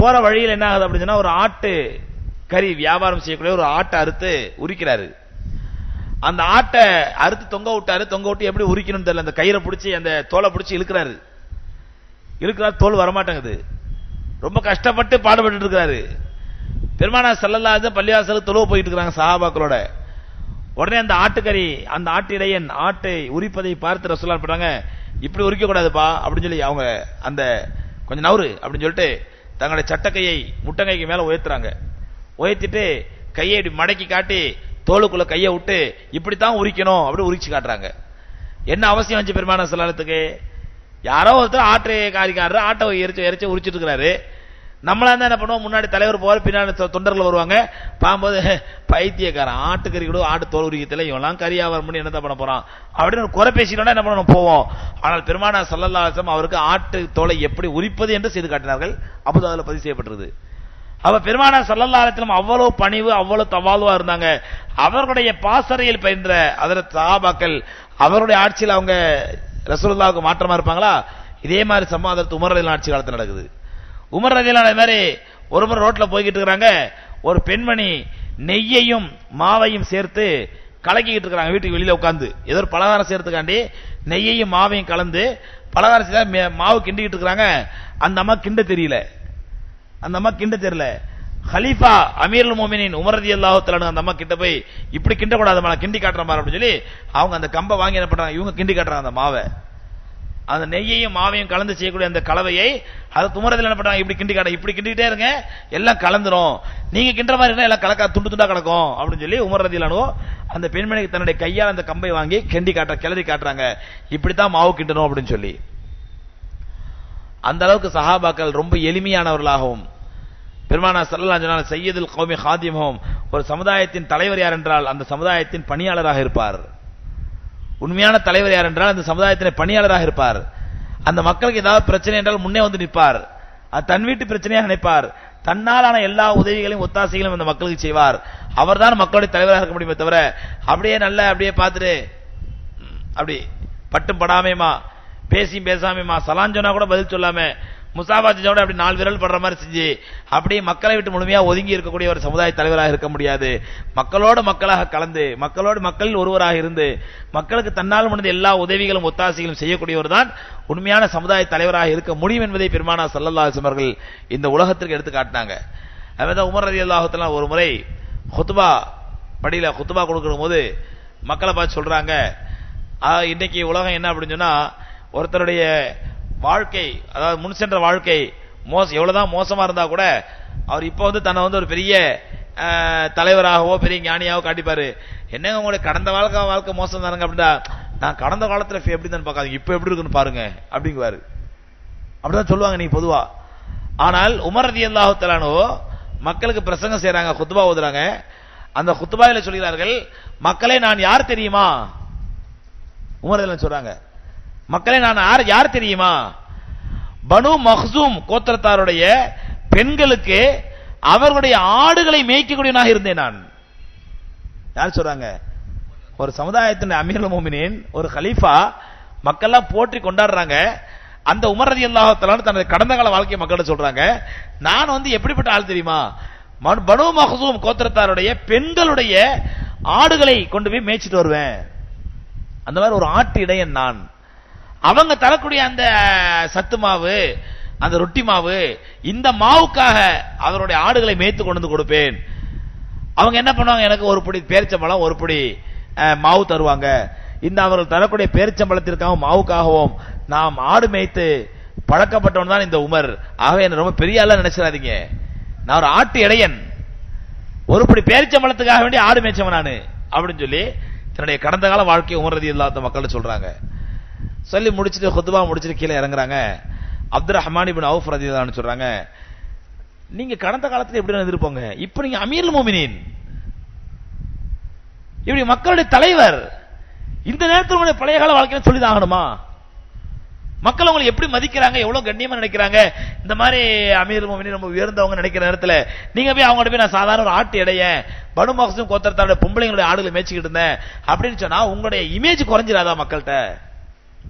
[SPEAKER 1] போற வழியில் என்ன ஆகுது அப்படின்னு சொன்னா, ஒரு ஆட்டு கறி வியாபாரம் செய்யக்கூடிய ஒரு ஆட்டை அறுத்து உரிக்கிறாரு. அந்த ஆட்டை அறுத்து தொங்க விட்டாரு. தொங்க விட்டு எப்படி உரிக்கணும்னு தெரியல, அந்த கயிறை பிடிச்சி அந்த தோலை பிடிச்சி இழுக்கிறாரு. தோல் வரமாட்டேங்குது. ரொம்ப கஷ்டப்பட்டு பாடுபட்டு இருக்கிறாரு. பெருமானார் ஸல்லல்லாஹு அலைஹி வஸல்லம் பள்ளிவாசலுக்கு தொழுவ போயிட்டு இருக்காங்க சஹாபாக்களோட. உடனே அந்த ஆட்டுக்கறி, அந்த ஆட்டிடையன் ஆட்டை உரிப்பதை பார்த்து ரசூலுல்லாஹ் பண்றாங்க, இப்படி உரிக்க கூடாதுப்பா அப்படின்னு சொல்லி அவங்க அந்த கொஞ்சம் நவுறு அப்படின்னு சொல்லிட்டு தங்களுடைய சட்டக்கையை முட்டங்கைக்கு மேல உயர்த்துறாங்க. உயர்த்திட்டு கையை மடக்கி காட்டி தோளுக்குள்ள கையை விட்டு இப்படித்தான் உரிக்கணும் அப்படி உரிச்சு காட்டுறாங்க. என்ன அவசியம் வந்துச்சு பெருமானார் ஸல்லல்லாஹு அலைஹி வஸல்லம்? யாரோ ஒருத்தர் ஆட்டை காரிக்காரர் ஆட்டை எரிச்சு உரிச்சிட்டு இருக்கிறாரு. நம்மளா தான் என்ன பண்ணுவோம், முன்னாடி தலைவர் போவார், பின்னாடி தொண்டர்கள் வருவாங்க. பாக்கும்போது பைத்தியக்காரன் ஆட்டுக்கறி கூட ஆட்டு தோல் உரிக்கத்துல இவெல்லாம் கறி வியாபாரம் பண்ணி என்ன பண்ண போறான் அப்படின்னு ஒரு குறை பேசிட்டோம்னா என்ன பண்ணணும் போவோம். ஆனால் பெருமானார் ஸல்லல்லாஹு அலைஹி வஸல்லம் அவருக்கு ஆட்டு தோலை எப்படி உரிப்பது என்று செய்து காட்டினார்கள். அப்போது அதில் பதிவு செய்யப்பட்டிருது. அவ பெருமானார் ஸல்லல்லாஹு அலைஹி வஸல்லம் அவ்வளவு பணிவு, அவ்வளவு தவாலுவா இருந்தாங்க. அவர்களுடைய பாசறையில் பயின்ற ஹஜ்ரத் சஹாபாக்கள் அவருடைய ஆட்சியில் அவங்க ரசூலுல்லாஹ்வுக்கு மாற்றமா இருப்பாங்களா? இதே மாதிரி சம்பவம் ஹஜ்ரத் உமர் ரலியல்லாஹு ஆட்சி காலத்தில் நடக்குது. உமர் ரலியல்லாஹு மாதிரி ஒரு முறை ரோட்ல போய்கிட்டு இருக்கிறாங்க. ஒரு பெண்மணி நெய்யையும் மாவையும் சேர்த்து கலக்கிக்கிட்டு இருக்கிறாங்க. வீட்டுக்கு வெளியில உட்கார்ந்து ஏதோ ஒரு பலகாரம் சேர்த்துக்காண்டி நெய்யையும் மாவையும் கலந்து பலகாரம் செய்ய மாவு கிண்டிக்கிட்டு இருக்கிறாங்க. அந்த அம்மா கிண்ட தெரியல. ஹலீஃபா அமீருல் முஃமினீன் உமர் ரலியல்லாஹு தஆலா அந்த அம்மா கிட்ட போய் இப்படி கிண்ட கூடாது, கிண்டி காட்டுற மாதிரி அப்படின்னு சொல்லி அவங்க அந்த கம்பை வாங்கி என்ன பண்றாங்க, இவங்க கிண்டி காட்டுறாங்க அந்த மாவை. அந்த நெய்யையும் மாவையும் கலந்து செய்யக்கூடிய அந்த கலவையை அதை துமரதில் என்ன பண்றாங்க, இப்படி கிண்டி காட்ட, இப்படி கிண்டிட்டே இருங்க, எல்லாம் கலந்துரும். நீங்க கிண்டுற மாதிரி இருந்தா எல்லாம் கலக்கா துண்டு துண்டா கிடக்கும் அப்படின்னு சொல்லி உமர் ரலியல்லாஹு அந்த பெண்மணிக்கு தன்னுடைய கையால் அந்த கம்பை வாங்கி கிண்டி காட்ட, கிளறி காட்டுறாங்க, இப்படித்தான் மாவு கிண்டணும் அப்படின்னு சொல்லி. அந்த அளவுக்கு சஹாபாக்கள் ரொம்ப எளிமையானவர்களாகவும், பெருமானார் ஸல்லல்லாஹு அலைஹி வஸல்லம் சையதுல் கௌமி ஹாதிமுஹும், ஒரு சமுதாயத்தின் தலைவர் யார் என்றால் அந்த சமுதாயத்தின் பணியாளராக இருப்பார். உண்மையான தலைவர் யார் என்றால் அந்த சமுதாயத்தின் பணியாளராக இருப்பார். அந்த மக்களுக்கு ஏதாவது பிரச்சனை என்றால் முன்னே வந்து நிற்பார். அது தன் வீட்டு பிரச்சனையாக நினைப்பார். தன்னாலான எல்லா உதவிகளையும் ஒத்தாசைகளையும் அந்த மக்களுக்கு செய்வார். அவர்தான் மக்களுடைய தலைவராக இருக்க முடியுமே தவிர அப்படியே நல்ல அப்படியே பார்த்துட்டு அப்படி பட்டும் படாமேமா, பேசியும் பேசாமேமா, சலான் சொன்னா கூட பதில் சொல்லாம, முசாபா செஞ்சோட அப்படி 4 விரல் படுற மாதிரி செஞ்சு அப்படியே மக்களை விட்டு முழுமையா ஒதுங்கி இருக்கக்கூடிய ஒரு சமுதாய தலைவராக இருக்க முடியாது. மக்களோடு மக்களாக கலந்து, மக்களோடு மக்களில் ஒருவராக இருந்து, மக்களுக்கு தன்னால் முடிந்த எல்லா உதவிகளும் ஒத்தாசைகளும் செய்யக்கூடியவர் தான் உண்மையான சமுதாய தலைவராக இருக்க முடியும் என்பதை பெருமானார் ஸல்லல்லாஹு அலைஹி வஸல்லம் அவர்கள் இந்த உலகத்திற்கு எடுத்து காட்டினாங்க. அதுதான் உமர் ரலியல்லாஹு தஆலா ஒரு முறை குத்பா படியில குத்பா கொடுக்கிற போது மக்களை பார்த்து சொல்றாங்க, இன்னைக்கு உலகம் என்ன அப்படின்னு சொன்னா, ஒருத்தருடைய வாழ்க்கை, அதாவது முன் சென்ற வாழ்க்கை எவ்வளவுதான் மோசமா இருந்தா கூட அவர் இப்ப வந்து தன்னை வந்து ஒரு பெரிய தலைவராகவோ பெரிய ஞானியாவோ காட்டிப்பாரு. என்னங்க உங்களுடைய கடந்த வாழ்க்கை மோசம் தானுங்க அப்படின்னா, நான் கடந்த காலத்துல எப்படி தான் பார்க்காது, இப்ப எப்படி இருக்குன்னு பாருங்க அப்படிங்குவாரு. அப்படிதான் சொல்லுவாங்க நீ பொதுவா. ஆனால் உமர் ரலியல்லாஹு தஆலா மக்களுக்கு பிரசங்கம் செய்யறாங்க, குத்பா ஓதுறாங்க. அந்த குத்பாயில சொல்கிறார்கள், மக்களே நான் யார் தெரியுமா? உமர் ரலியல்லாஹு சொல்றாங்க, மக்களே நான் யார் தெரியுமா? பனு மக்சூம் கோத்திரத்தாருடைய பெண்களுக்கு அவர்களுடைய ஆடுகளை மேய்க்கக்கூடியவனாக இருந்தேன் நான். யார் சொல்றாங்க? ஒரு சமுதாயத்தின் அமீருல் முஃமினீன், ஒரு கலீஃபா, மக்கள்லாம் போற்றி கொண்டாடுறாங்க. அந்த உமர் ரலியல்லாஹு தஆலா தனது கடந்த கால வாழ்க்கையை மக்கள்கிட்ட சொல்றாங்க, நான் வந்து எப்படிப்பட்ட ஆள் தெரியுமா? பனு மக்சூம் கோத்திரத்தாருடைய பெண்களுடைய ஆடுகளை கொண்டு போய் மேய்ச்சிட்டு வருவேன். அந்த மாதிரி ஒரு ஆட்டு இடையன் நான். அவங்க தரக்கூடிய அந்த சத்து மாவு, அந்த ரொட்டி மாவு, இந்த மாவுக்காக அவருடைய ஆடுகளை மேய்த்து கொண்டு வந்து கொடுப்பேன். அவங்க என்ன பண்ணுவாங்க, எனக்கு ஒரு பிடி பேரிச்சம்பழம், ஒரு பிடி மாவு தருவாங்க. இந்த அவர்கள் தரக்கூடிய பேரிச்சம்பழத்திற்காகவும் மாவுக்காகவும் நாம் ஆடு மேய்த்து பழக்கப்பட்டவன் தான் இந்த உமர். ஆகவே என்ன ரொம்ப பெரிய ஆளா நினைச்சிடாதீங்க, நான் ஒரு ஆட்டு இடையன், ஒரு பிடி பேரிச்சம்பழத்துக்காக வேண்டி ஆடு மேய்ச்சவன் நானு அப்படின்னு சொல்லி தன்னுடைய கடந்த கால வாழ்க்கையை உமர் ரலியல்லாஹு மக்கள் சொல்றாங்க. சொல்லி முடிச்சுட்டு குத்பா முடிச்சுட்டு கீழே இறங்குறாங்க. அப்துர் ரஹ்மான் இப்னு அவுஃப் ரலியல்லாஹு அன்ஹு சொல்றாங்க, நீங்க கடந்த காலத்துல எப்படி இருந்திருப்போங்க, இப்ப நீங்க அமீருல் முஃமினீன், இப்படி மக்களுடைய தலைவர், இந்த நேரத்தில் உங்களுடைய பழைய கால வாழ்க்கையை சொல்லிதான் ஆகணுமா? மக்கள் உங்களை எப்படி மதிக்கிறாங்க, எவ்வளவு கண்ணியமா நினைக்கிறாங்க, இந்த மாதிரி அமீருல் முஃமினீன் ரொம்ப உயர்ந்தவங்க நினைக்கிற நேரத்துல நீங்க போய் அவங்கள்ட்ட போய் நான் சாதாரண ஒரு ஆட்டு இடையன், பனு மக்சூம் கோத்திரத்தாருடைய பொம்பளைங்களுடைய ஆடுகளை மேய்ச்சிக்கிட்டு இருந்தேன் அப்படின்னு சொன்னா உங்களுடைய இமேஜ் குறைஞ்சிடாதா மக்கள்கிட்ட?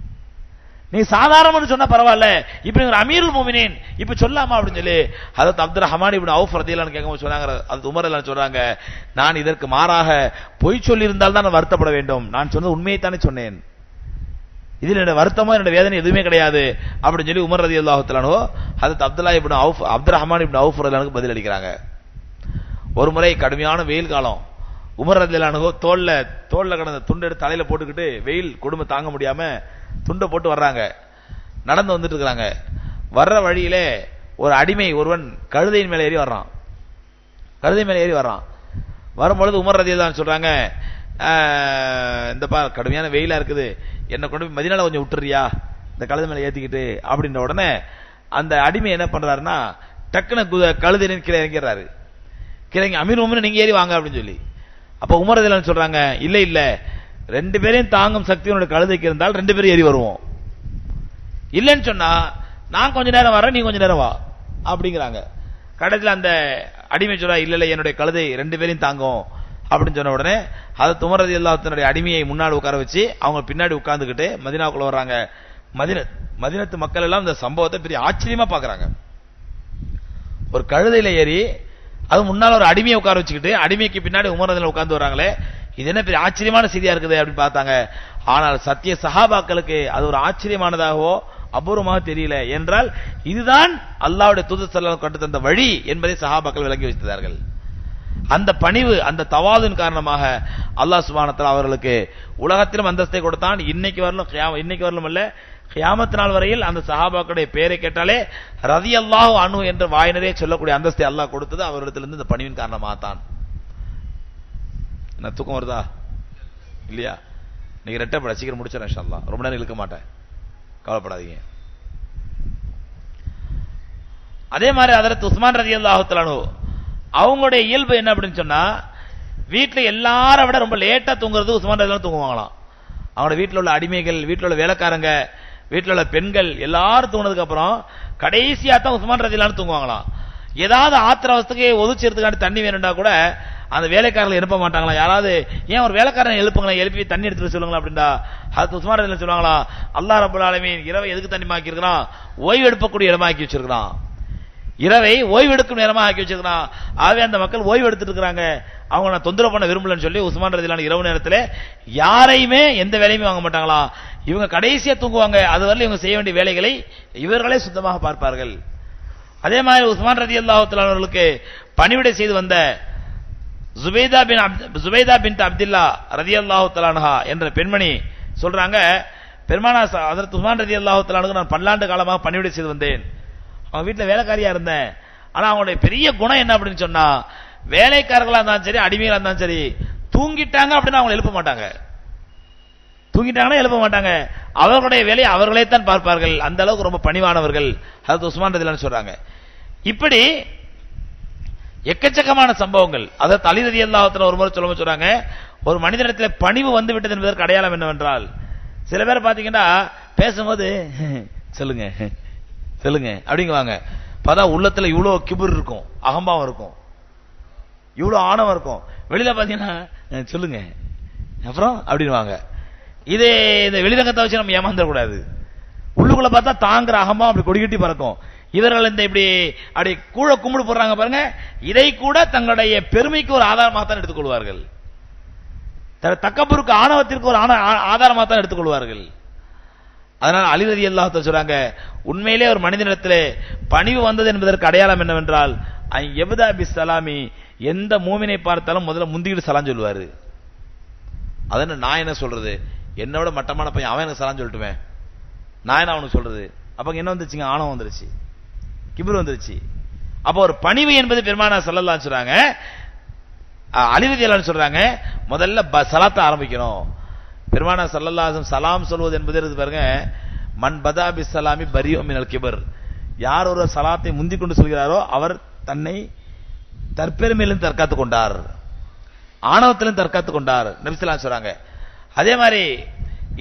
[SPEAKER 1] நீ சாதாரணம்னு சொன்னா பரவாயில்ல, இப்ப நீங்க அமீருல் முஃமினீன் இப்ப சொல்லாமா அப்படின்னு சொல்லி ஹஜ்ரத் அப்துர் ரஹ்மான் இப்னு அவுஃப் ரலியல்லாஹு அன்ஹு கேட்கும்போது சொன்னாங்க, அது உமர் ரலியல்லாஹு அன்ஹு சொல்றாங்க, நான் இதற்கு மாறாக பொய் சொல்லி இருந்தால் தான் நான் வருத்தப்பட வேண்டும், நான் சொன்னது உண்மையை தானே சொன்னேன், இதில் என்னோட வருத்தமோ என்னோட வேதனை எதுவுமே கிடையாது அப்படின்னு சொல்லி உமர் ரலியல்லாஹு தஆலா அன்ஹு ஹஜ்ரத் அப்துர் ரஹ்மான் இப்னு அவுஃப் ரலியல்லாஹு அன்ஹுக்கு பதில் அளிக்கிறாங்க. ஒரு முறை கடுமையான வெயில் காலம், உமர் ரலியல்லாஹு அன்ஹு தோல்ல கடந்த துண்டு எடுத்து தலையில போட்டுக்கிட்டு வெயில் கொடுமை தாங்க முடியாம துண்டை போட்டு வர்றாங்க. நடந்து வந்துட்டு இருக்காங்க. வர்ற வழியிலே ஒரு அடிமை ஒருவன் கழுதையின் மேல ஏறி வர்றான். வரும்பொழுது உமர் ரலியல்லாஹு அன்ஹு சொல்றாங்க, இந்த கடுமையான வெயிலா இருக்குது, என்ன கொண்டு போய் மதீனால கொஞ்சம் விட்டுறியா இந்த கழுதை மேல ஏத்திக்கிட்டு அப்படின்ற உடனே அந்த அடிமை என்ன பண்றாருன்னா டக்குன்னு கழுதையின் கீழே இறங்கிறாரு. கீழே அமீர் உமர் நீங்க ஏறி வாங்க அப்படின்னு சொல்லி. அப்ப உமர் ரலியல்லாஹு அன்ஹு சொல்றாங்க, இல்ல இல்ல, 2 பேரையும் தாங்கும் சக்தி உன்னுடைய கழுதைக்கு இருந்தால் 2 பேரும் ஏறி வருவோம், இல்லைன்னு சொன்னா நான் கொஞ்ச நேரம் வரேன், நீ கொஞ்ச நேரம் வா அப்படிங்கிறாங்க. கடைசியில் அந்த அடிமை சொல்றா, இல்ல இல்ல என்னுடைய கழுதை 2 பேரையும் தாங்கும் அப்படின்னு சொன்ன உடனே ஹஜ்ரத் உமர் ரலியல்லாஹு தன்னுடைய அடிமையை முன்னாடி உட்கார வச்சு அவங்க பின்னாடி உட்கார்ந்துகிட்டு மதீனாவுக்குள்ள வர்றாங்க. மதீனத்து மக்கள் எல்லாம் இந்த சம்பவத்தை பெரிய ஆச்சரியமா பாக்குறாங்க. ஒரு கழுதையில ஏறி அது முன்னால ஒரு அடிமையை உட்கார வச்சுக்கிட்டு அடிமைக்கு பின்னாடி உமர் ரலியல்லாஹு உட்கார்ந்து வராங்களே, இது என்ன பெரிய ஆச்சரியமான செய்தியா இருக்குது அப்படின்னு பார்த்தாங்க. ஆனால் சத்திய சஹாபாக்களுக்கு அது ஒரு ஆச்சரியமானதாகவோ அபூர்வமாக தெரியல. என்றால் இதுதான் அல்லாஹ்வுடைய தூதர் ஸல்லல்லாஹு அலைஹி வஸல்லம் கற்று தந்த வழி என்பதை சஹாபாக்கள் விளங்கி வைத்தார்கள். அந்த பணிவு, அந்த தவாதுன் காரணமாக அல்லாஹ் சுப்ஹானஹு வ தஆலா அவர்களுக்கு உலகத்திலும் அந்தஸ்தை கொடுத்தான். இன்னைக்கு வரலும் அல்ல, கியாமத் நாள் வரையில் அந்த சஹாபாக்களுடைய பெயரை கேட்டாலே ரலியல்லாஹு அன்ஹு என்ற வாயினரே சொல்லக்கூடிய அந்தஸ்தை அல்லாஹ் கொடுத்தது அவரிடத்திலிருந்து இந்த பணிவின் காரணமாக தான். என்ன தூக்கம் வருதா இல்லையா? நீங்க ரெட்டப்பட சீக்கிரம் முடிச்சிடறேன் இன்ஷா அல்லாஹ். ரொம்ப நேரம் இழுக்க மாட்டேன், கவலைப்படாதீங்க. அதே மாதிரி ஹஜ்ரத் உஸ்மான் ரலியல்லாஹு தஆலா அன்ஹு அவங்களுடைய இயல்பு என்ன அப்படின்னு சொன்னா, வீட்டில் எல்லாரை விட ரொம்ப லேட்டா தூங்குறது உஸ்மான் ரலியல்லாஹு தூங்குவாங்களாம். அவங்களோட வீட்டில் உள்ள அடிமைகள், வீட்டில் உள்ள வேலைக்காரங்க, வீட்டில் உள்ள பெண்கள் எல்லாரும் தூங்கினதுக்கு அப்புறம் கடைசியா தான் உஸ்மான் ரலியல்லாஹு தூங்குவாங்களாம். ஏதாவது ஆத்திர அவஸ்தைக்கு ஒதுச்சேர்த்துக்காண்டி தண்ணி வேணும்டா கூட அந்த வேலைக்காரர்கள் எழுப்ப மாட்டாங்களா? யாராவது ஏன் ஒரு வேலைக்காரன் எழுப்புங்களா, எழுப்பி தண்ணி எடுத்துட்டு சொல்லுங்களா அப்படின்டா ஹஜ்ரத் உஸ்மான் ரலியல்லாஹு சொல்லுவாங்களா, அல்லாஹ் ரப்பல் ஆலமீன் இரவை எதுக்கு தண்ணிமாக்கி இருக்கிறான்? ஓய்வு எடுக்கக்கூடிய இடமாக்கி வச்சிருக்கிறான். இரவை ஓய்வு எடுக்கும் நேரமா ஆக்கி வச்சிருக்கிறான். ஆகவே அந்த மக்கள் ஓய்வு எடுத்துட்டு இருக்காங்க, அவங்க நான் தொந்தரவு பண்ண விரும்பலன்னு சொல்லி உஸ்மான் ரலியல்லாஹு இரவு நேரத்தில் யாரையுமே எந்த வேலையுமே வாங்க மாட்டாங்களா. இவங்க கடைசியா தூங்குவாங்க, அதுவரை இவங்க செய்ய வேண்டிய வேலைகளை இவர்களே சுத்தமாக பார்ப்பார்கள். அதே மாதிரி உஸ்மான் ரலியல்லாஹு தஆலா அவர்களுக்கு பணிவிடை செய்து வந்த ஜுபைதா பின் அப்துல்லா ரலியல்லாஹு தஆலா அன்ஹா என்ற பெண்மணி சொல்றாங்க, பெருமானா ஹஜ்ரத் உஸ்மான் ரலியல்லாஹு தஆலா அன்ஹு நான் 12 காலமாக பணிவிடை செய்து வந்தேன். அவங்க வீட்டில் வேலைக்காரியா இருந்தேன். ஆனா அவங்களுடைய பெரிய குணம் என்ன அப்படின்னு சொன்னா, வேலைக்காரர்களா இருந்தாலும் சரி அடிமைகளா இருந்தாலும் சரி தூங்கிட்டாங்க அப்படின்னா அவங்க எழுப்ப மாட்டாங்க. தூங்கிட்டாங்கன்னா எழுப்ப மாட்டாங்க. அவர்களுடைய வேலையை அவர்களே தான் பார்ப்பார்கள். அந்த அளவுக்கு ரொம்ப பணிவானவர்கள் ஹஜ்ரத் உஸ்மான் ரலியல்லாஹு சொல்றாங்க. இப்படி எக்கச்சக்கமான சம்பவங்கள். அதாவது அலி ரலியல்லாஹு தஆலா ஒரு முறை சொல்றாங்க, ஒரு மனிதனிடத்தில் பணிவு வந்து விட்டது என்பதற்கு அடையாளம் என்னவென்றால், சில பேர் பாத்தீங்கன்னா பேசும்போது சொல்லுங்க சொல்லுங்க அப்படிங்குவாங்க. பார்த்தா உள்ளத்துல இவ்வளவு கிபுர் இருக்கும், அகம்பாவம் இருக்கும், இவ்வளவு ஆணவம் இருக்கும். வெளியில பாத்தீங்கன்னா சொல்லுங்க அப்புறம் அப்படின்வாங்க. இதே இந்த வெளிரங்கத்தை வச்சு நம்ம ஏமாந்துடக்கூடாது. உள்ளுக்குள்ள பார்த்தா தாங்குற அகம்பா அப்படி கொடிகட்டி பறக்கும். இவர்கள் இந்த இப்படி அப்படி கூழ கும்பிடு போடுறாங்க பாருங்க, இதை கூட தங்களுடைய பெருமைக்கு ஒரு ஆதாரமாக தான் எடுத்துக்கொள்வார்கள். தக்கபுருக்கு ஆணவத்திற்கு ஒரு ஆதாரமாக தான் எடுத்துக்கொள்வார்கள். அதனால் அலி ரலியல்லாஹு தஆலா சொல்றாங்க, உண்மையிலே ஒரு மனிதனிடத்திலே பணிவு வந்தது என்பதற்கு அடையாளம் என்னவென்றால் யப்தா பிஸ்ஸலாமி, எந்த மூமினை பார்த்தாலும் முதல்ல முந்திக்கிட்டு சலாம் சொல்லுவாரு. அதென்ன நான் என்ன சொல்றது, என்னோட மட்டமான பையன் அவன் எனக்கு சலாம் சொல்லட்டுமே, நான் என்ன அவனுக்கு சொல்றது? அப்ப என்ன வந்துச்சுங்க, ஆணவம் வந்துருச்சு, கிபர் வந்துருச்சு. அப்ப ஒரு பணிவு என்பது பெருமானார் ஸல்லல்லாஹு அலைஹி சொல்றாங்க, அலி ரலியல்லாஹு சொல்றாங்க முதல்ல சலாத்தை ஆரம்பிக்கணும். பெருமானார் ஸல்லல்லாஹு அலைஹி வஸல்லம் சலாம் சொல்வது என்பது இருக்கு பாருங்க, மன் பதா பிஸ்ஸலாமி பரியு மினல் கிபர், யார் ஒரு சலாத்தை முந்திக் கொண்டு சொல்கிறாரோ அவர் தன்னை தற்பெருமையிலும் தற்காத்துக் கொண்டார், ஆணவத்திலும் தற்காத்துக் கொண்டார் நபி ஸல்லல்லாஹு அலைஹி சொல்றாங்க. அதே மாதிரி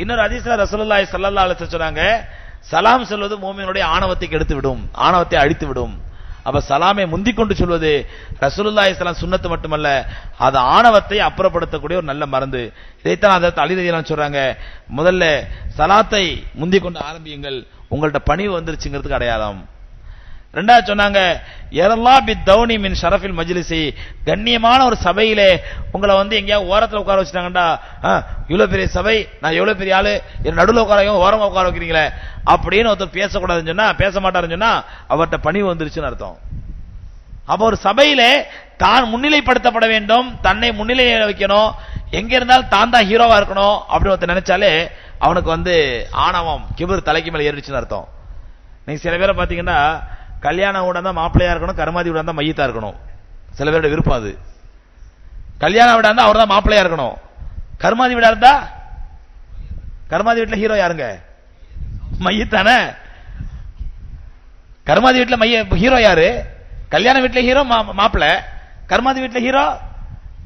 [SPEAKER 1] இன்னொரு ஹதீஸ்ல ரசூலுல்லாஹி ஸல்லல்லாஹு அலைஹி வஸல்லம் சொன்னாங்க, சலாம் சொல்வது மூமினுடைய ஆணவத்தை கெடுத்து விடும், ஆணவத்தை அழித்து விடும். அப்ப சலாமை முந்திக் கொண்டு சொல்வது ரசூலுல்லாஹி ஸல்லல்லாஹு சுன்னத்து மட்டுமல்ல, அது ஆணவத்தை அப்புறப்படுத்தக்கூடிய ஒரு நல்ல மருந்து. இதைத்தான் ஹஜ்ரத் அலி ரலியல்லாஹு சொல்றாங்க, முதல்ல சலாத்தை முந்திக் கொண்டு ஆரம்பியுங்கள், உங்கள்ட்ட பணிவு வந்துருச்சுங்கிறதுக்கு அடையாளம். ரெண்டாவது சொன்னாங்க, யரல்லா பித்தௌனி மின் ஷரஃபில் மஜ்லிஸி, கண்ணியமான ஒரு சபையிலே உங்களை எங்கேயாவது ஓரத்தில் உட்கார வச்சுட்டாங்கடா, இவ்வளவு பெரிய சபை, நான் எவ்வளவு பெரிய ஆளு, நடுவில் உட்கார ஓரமா உட்கார வைக்கிறீங்களே அப்படின்னு ஒருத்தர் பேசக்கூடாதுன்னு சொன்னா, பேச மாட்டாருன்னு சொன்னா அவர்கிட்ட பணிவு வந்துருச்சுன்னு அர்த்தம். அப்ப ஒரு சபையிலே தான் முன்னிலைப்படுத்தப்பட வேண்டும், தன்னை முன்னிலையில வைக்கணும், எங்க இருந்தாலும் தான் தான் ஹீரோவா இருக்கணும் அப்படின்னு ஒருத்தர் நினைச்சாலே அவனுக்கு ஆணவம் கிபர் தலைக்கு மேல ஏறிடுச்சுன்னு அர்த்தம். நீங்க சில பேரை பாத்தீங்கன்னா கல்யாண வீடா இருந்தா மாப்பிள்ளையா இருக்கணும், கருமாதி வீடா இருந்தா மையத்தா இருக்கணும். சில பேரோட விருப்பம் அது. கல்யாண வீடா இருந்தா அவர் தான் மாப்பிள்ளையா இருக்கணும், கருமாதி வீடா இருந்தா, கருமாதி வீட்டுல ஹீரோ யாருங்க, மையத்தானே. கருமாதி வீட்டுல ஹீரோ யாரு, கல்யாண வீட்டுல ஹீரோ மாப்பிள்ளை, கருமாதி வீட்டுல ஹீரோ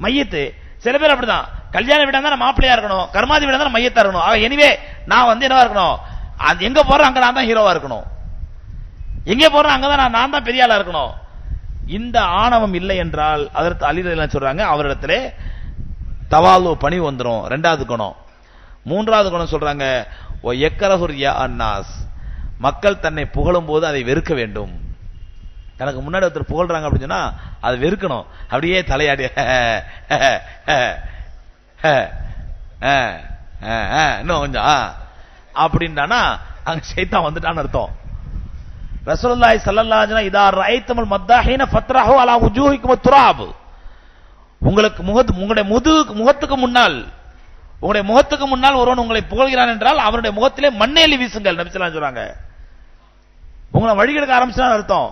[SPEAKER 1] மையத்து. சில பேர் அப்படிதான், கல்யாண வீடா இருந்தா மாப்பிள்ளையா இருக்கணும், கருமாதி வீடா இருந்தா மையத்தா இருக்கணும். எனிவே நான் என்னவா இருக்கணும், எங்க போறேன் அங்க நான் தான் ஹீரோவா இருக்கணும், எங்கே போறேன் அங்கதான் நான் தான் பெரிய ஆளா இருக்கணும். இந்த ஆணவம் இல்லை என்றால் அதற்கு அலி ரலியல்லாஹு சொல்றாங்க, அவரிடத்திலே தவாலு பணிவு வந்துரும். ரெண்டாவது குணம். மூன்றாவது குணம் சொல்றாங்க, ஓ யக்ரஹுர் யா அன்னாஸ், மக்கள் தன்னை புகழும் போது அதை வெறுக்க வேண்டும். தனக்கு முன்னாடி ஒருத்தர் புகழ்றாங்க அப்படின்னு சொன்னா அதை வெறுக்கணும். அப்படியே தலையாடி இன்னும் கொஞ்சம் அப்படின்றானா அங்க சைத்தான் வந்துட்டான்னு அர்த்தம். ரசூலுல்லாஹி ஸல்லல்லாஹு அலைஹி வஸல்லம் இதா ரஐத்துமுல் மத்தாஹீன ஃபத்ரஹு அலா வுஜூஹிக்கும் துராப், உங்களுக்கு உங்களுடைய முகத்துக்கு முன்னால் உங்களுடைய முகத்துக்கு முன்னால் ஒருவன் உங்களை புகழ்கிறான் என்றால் அவருடைய முகத்திலே மண்ணெலி வீசுங்கள். நபி ஸல்லல்லாஹு அலைஹி வஸல்லம் சொல்றாங்க. உங்களை வழிகெடுக்க ஆரம்பிச்சான்னு அர்த்தம்.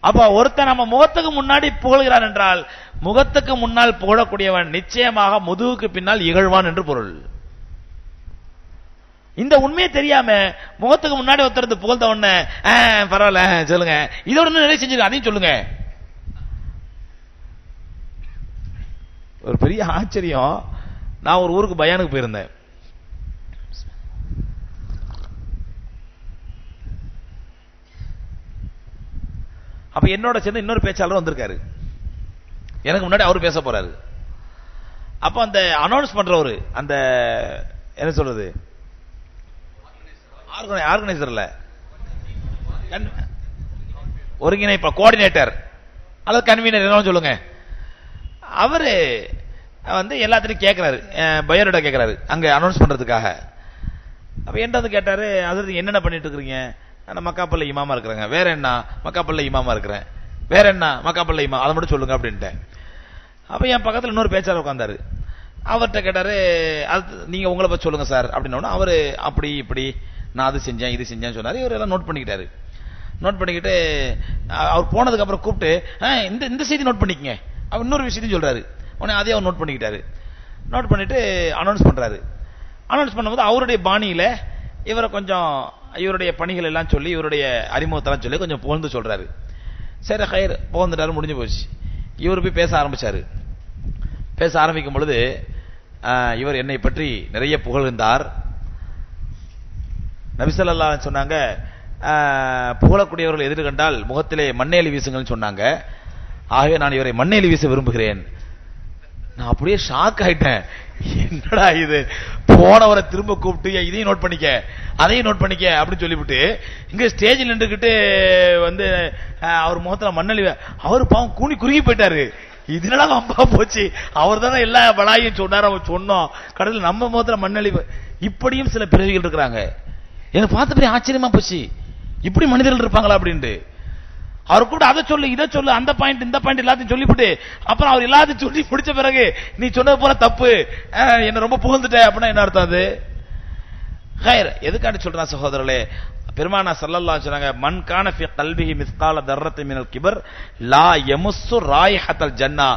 [SPEAKER 1] அப்ப ஒருத்தன் நம்ம முகத்துக்கு முன்னாடி புகழ்கிறான் என்றால் முகத்துக்கு முன்னால் புகழக்கூடியவன் நிச்சயமாக முதுகுக்கு பின்னால் இகழ்வான் என்று பொருள். இந்த உண்மையை தெரியாம முகத்துக்கு முன்னாடி ஒருத்தர் புகழ்ந்த உடனே பரவாயில்ல சொல்லுங்க, இதோட நிறைய செஞ்சிருக்க அதையும் சொல்லுங்க. ஒரு பெரிய ஆச்சரியம். நான் ஒரு ஊருக்கு பயானுக்கு போயிருந்தேன். அப்ப என்னோட சேர்ந்து இன்னொரு பேச்சாளர் வந்திருக்காரு. எனக்கு முன்னாடி அவரு பேச போறாரு. அப்ப அந்த அனௌன்ஸ் பண்றவரு, அந்த என்ன சொல்றது, ஆர்கனைசர்ல ஒருங்கிணைப்ப கோஆர்டினேட்டர் அல்லது கன்வீனர் என்ன சொல்லுங்க, அவரு வந்து எல்லாத்தையும் கேட்கிறாரு, பயோடேட்டா கேட்கிறாரு அங்க அனௌன்ஸ் பண்றதுக்காக. அப்ப என்ன கேட்டாரு, அது என்னென்ன பண்ணிட்டு இருக்கீங்க? நான் மக்காப்பல்ல இமாமா இருக்கிறேங்க. வேற என்ன? மக்காப்பல்ல இமாமா இருக்கிறேன். வேற என்ன? மக்காப்பல்ல இமாம், அதை மட்டும் சொல்லுங்க அப்படின்ட்டேன். அப்ப என் பக்கத்துல இன்னொரு பேச்சாளர் உட்கார்ந்தாரு. அவர்கிட்ட கேட்டாரு, அது நீங்க உங்களை பத்தி சொல்லுங்க சார் அப்படின்னா, அவரு அப்படி இப்படி நான் அது செஞ்சேன் இது செஞ்சேன்னு சொன்னாரு. இவர் எல்லாம் நோட் பண்ணிக்கிட்டாரு. நோட் பண்ணிக்கிட்டு அவர் போனதுக்கு அப்புறம் கூப்பிட்டு இந்த செய்தி நோட் பண்ணிக்கங்க, அவர் இன்னொரு விஷயத்தையும் சொல்றாரு. உடனே அதே அவர் நோட் பண்ணிக்கிட்டாரு. நோட் பண்ணிட்டு அனௌன்ஸ் பண்றாரு. அனௌன்ஸ் பண்ணும்போது அவருடைய பாணியில இவரை கொஞ்சம் இவருடைய பணிகள் எல்லாம் சொல்லி இவருடைய அறிமுகத்தெல்லாம் சொல்லி கொஞ்சம் புகழ்ந்து சொல்றாரு. சரி ஹைர் புகழ்ந்துட்டாரு, முடிஞ்சு போச்சு. இவர் போய் பேச ஆரம்பிச்சாரு. பேச ஆரம்பிக்கும் பொழுது இவர் என்னை பற்றி நிறைய புகழ்ந்தார். நபி ஸல்லல்லாஹு அலைஹி சொன்னாங்க, புகழக்கூடியவர்கள் எதிர் கண்டால் முகத்திலே மண்ணேலி வீசுங்கள்னு சொன்னாங்க. ஆகவே நான் இவரை மண்ணேலி வீச விரும்புகிறேன். நான் அப்படியே ஷாக் ஆயிட்டேன். என்னடா இது, போனவரை திரும்ப கூப்பிட்டு இதையும் நோட் பண்ணிக்க அதையும் நோட் பண்ணிக்க அப்படின்னு சொல்லிவிட்டு இங்க ஸ்டேஜில் நின்றுகிட்டு வந்து அவர் முகத்துல மண்ணலி, அவரு பாவம் கூனி குறுகி போயிட்டாரு. இதனால அம்பா போச்சு, அவர் தானே எல்லா பலாயும் சொன்னார், அவர் சொன்னோம், கடையில் நம்ம முகத்துல மண்ணலி. இப்படியும் சில பிறவிகள் இருக்கிறாங்க. எனக்கு பார்த்த பெரிய ஆச்சரியமா போச்சு, இப்படி மனிதர்கள் இருப்பாங்களா அப்படின்ட்டு. அவர் கூட அதை சொல்லு இதை சொல்லு அந்த பாயிண்ட் இந்த பாயிண்ட் எல்லாத்தையும் சொல்லிவிட்டு அப்புறம் அவர் எல்லாத்தையும் சொல்லி முடிச்ச பிறகு நீ சொன்னது போல தப்பு, என்ன ரொம்ப புகழ்ந்துட்ட அப்படின்னா என்ன அர்த்தம்? அது ஹைர் எதுக்காண்டி சொல்றான் சகோதரர்களே, பெருமானா ஸல்லல்லாஹு அலைஹி வஸல்லம் மன் கான ஃபீ கல்பிஹி மிஸ்கால தர்ரத்தின் மினல் கிபர் லா யமுஸ்ஸு ராயிஹத்தல் ஜன்னா,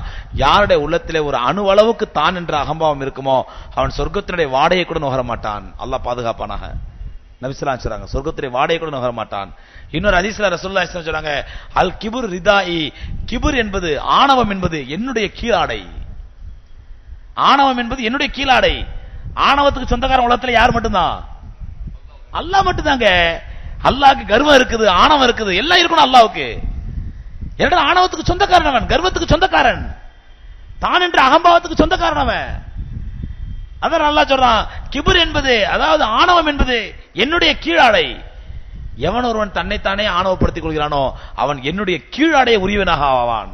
[SPEAKER 1] யாருடைய உள்ளத்திலே ஒரு அணுவளவுக்கு தான் என்ற அகம்பாவம் இருக்குமோ அவன் சொர்க்கத்தினுடைய வாடையை கூட நுகர மாட்டான். அல்லாஹ் பாதுகாப்பானாக. நபி ஸல்லல்லாஹு அலைஹி வஸல்லம் சொர்க்கத்திலே வாடையை கூட நுகர மாட்டான். இன்னொரு ஹதீஸ்ல ரசூலுல்லாஹி ஸல்லல்லாஹு அலைஹி வஸல்லம் சொல்றாங்க, அல் கிபுர் ரிதாஇ, கிபுர் என்பது ஆணவம் என்பது என்னுடைய கீழாடை. ஆணவம் என்பது என்னுடைய கீழாடை. ஆணவத்துக்கு சொந்தக்காரன் உலகத்துல யார் மட்டும்தான்? அல்லாஹ் மட்டும்தாங்க. அல்லாஹ்க்கு கர்வம் இருக்குது, ஆணவம் இருக்குது, எல்லாம் இருக்கணும் அல்லாஹ்வுக்கு. ஏன்னா ஆணவத்துக்கு சொந்தக்காரன் அவன், கர்வத்துக்கு சொந்தக்காரன், தான் என்ற அகம்பாவத்துக்கு சொந்தக்காரன் அவன். அதான் அல்லாஹ் சொல்றான், கிபுர் என்பது அதாவது ஆணவம் என்பது என்னுடைய கீழாடை. எவன் ஒருவன் தன்னைத்தானே ஆணவப்படுத்திக் கொள்கிறானோ அவன் என்னுடைய கீழாடைய உரியவனாக ஆவான்.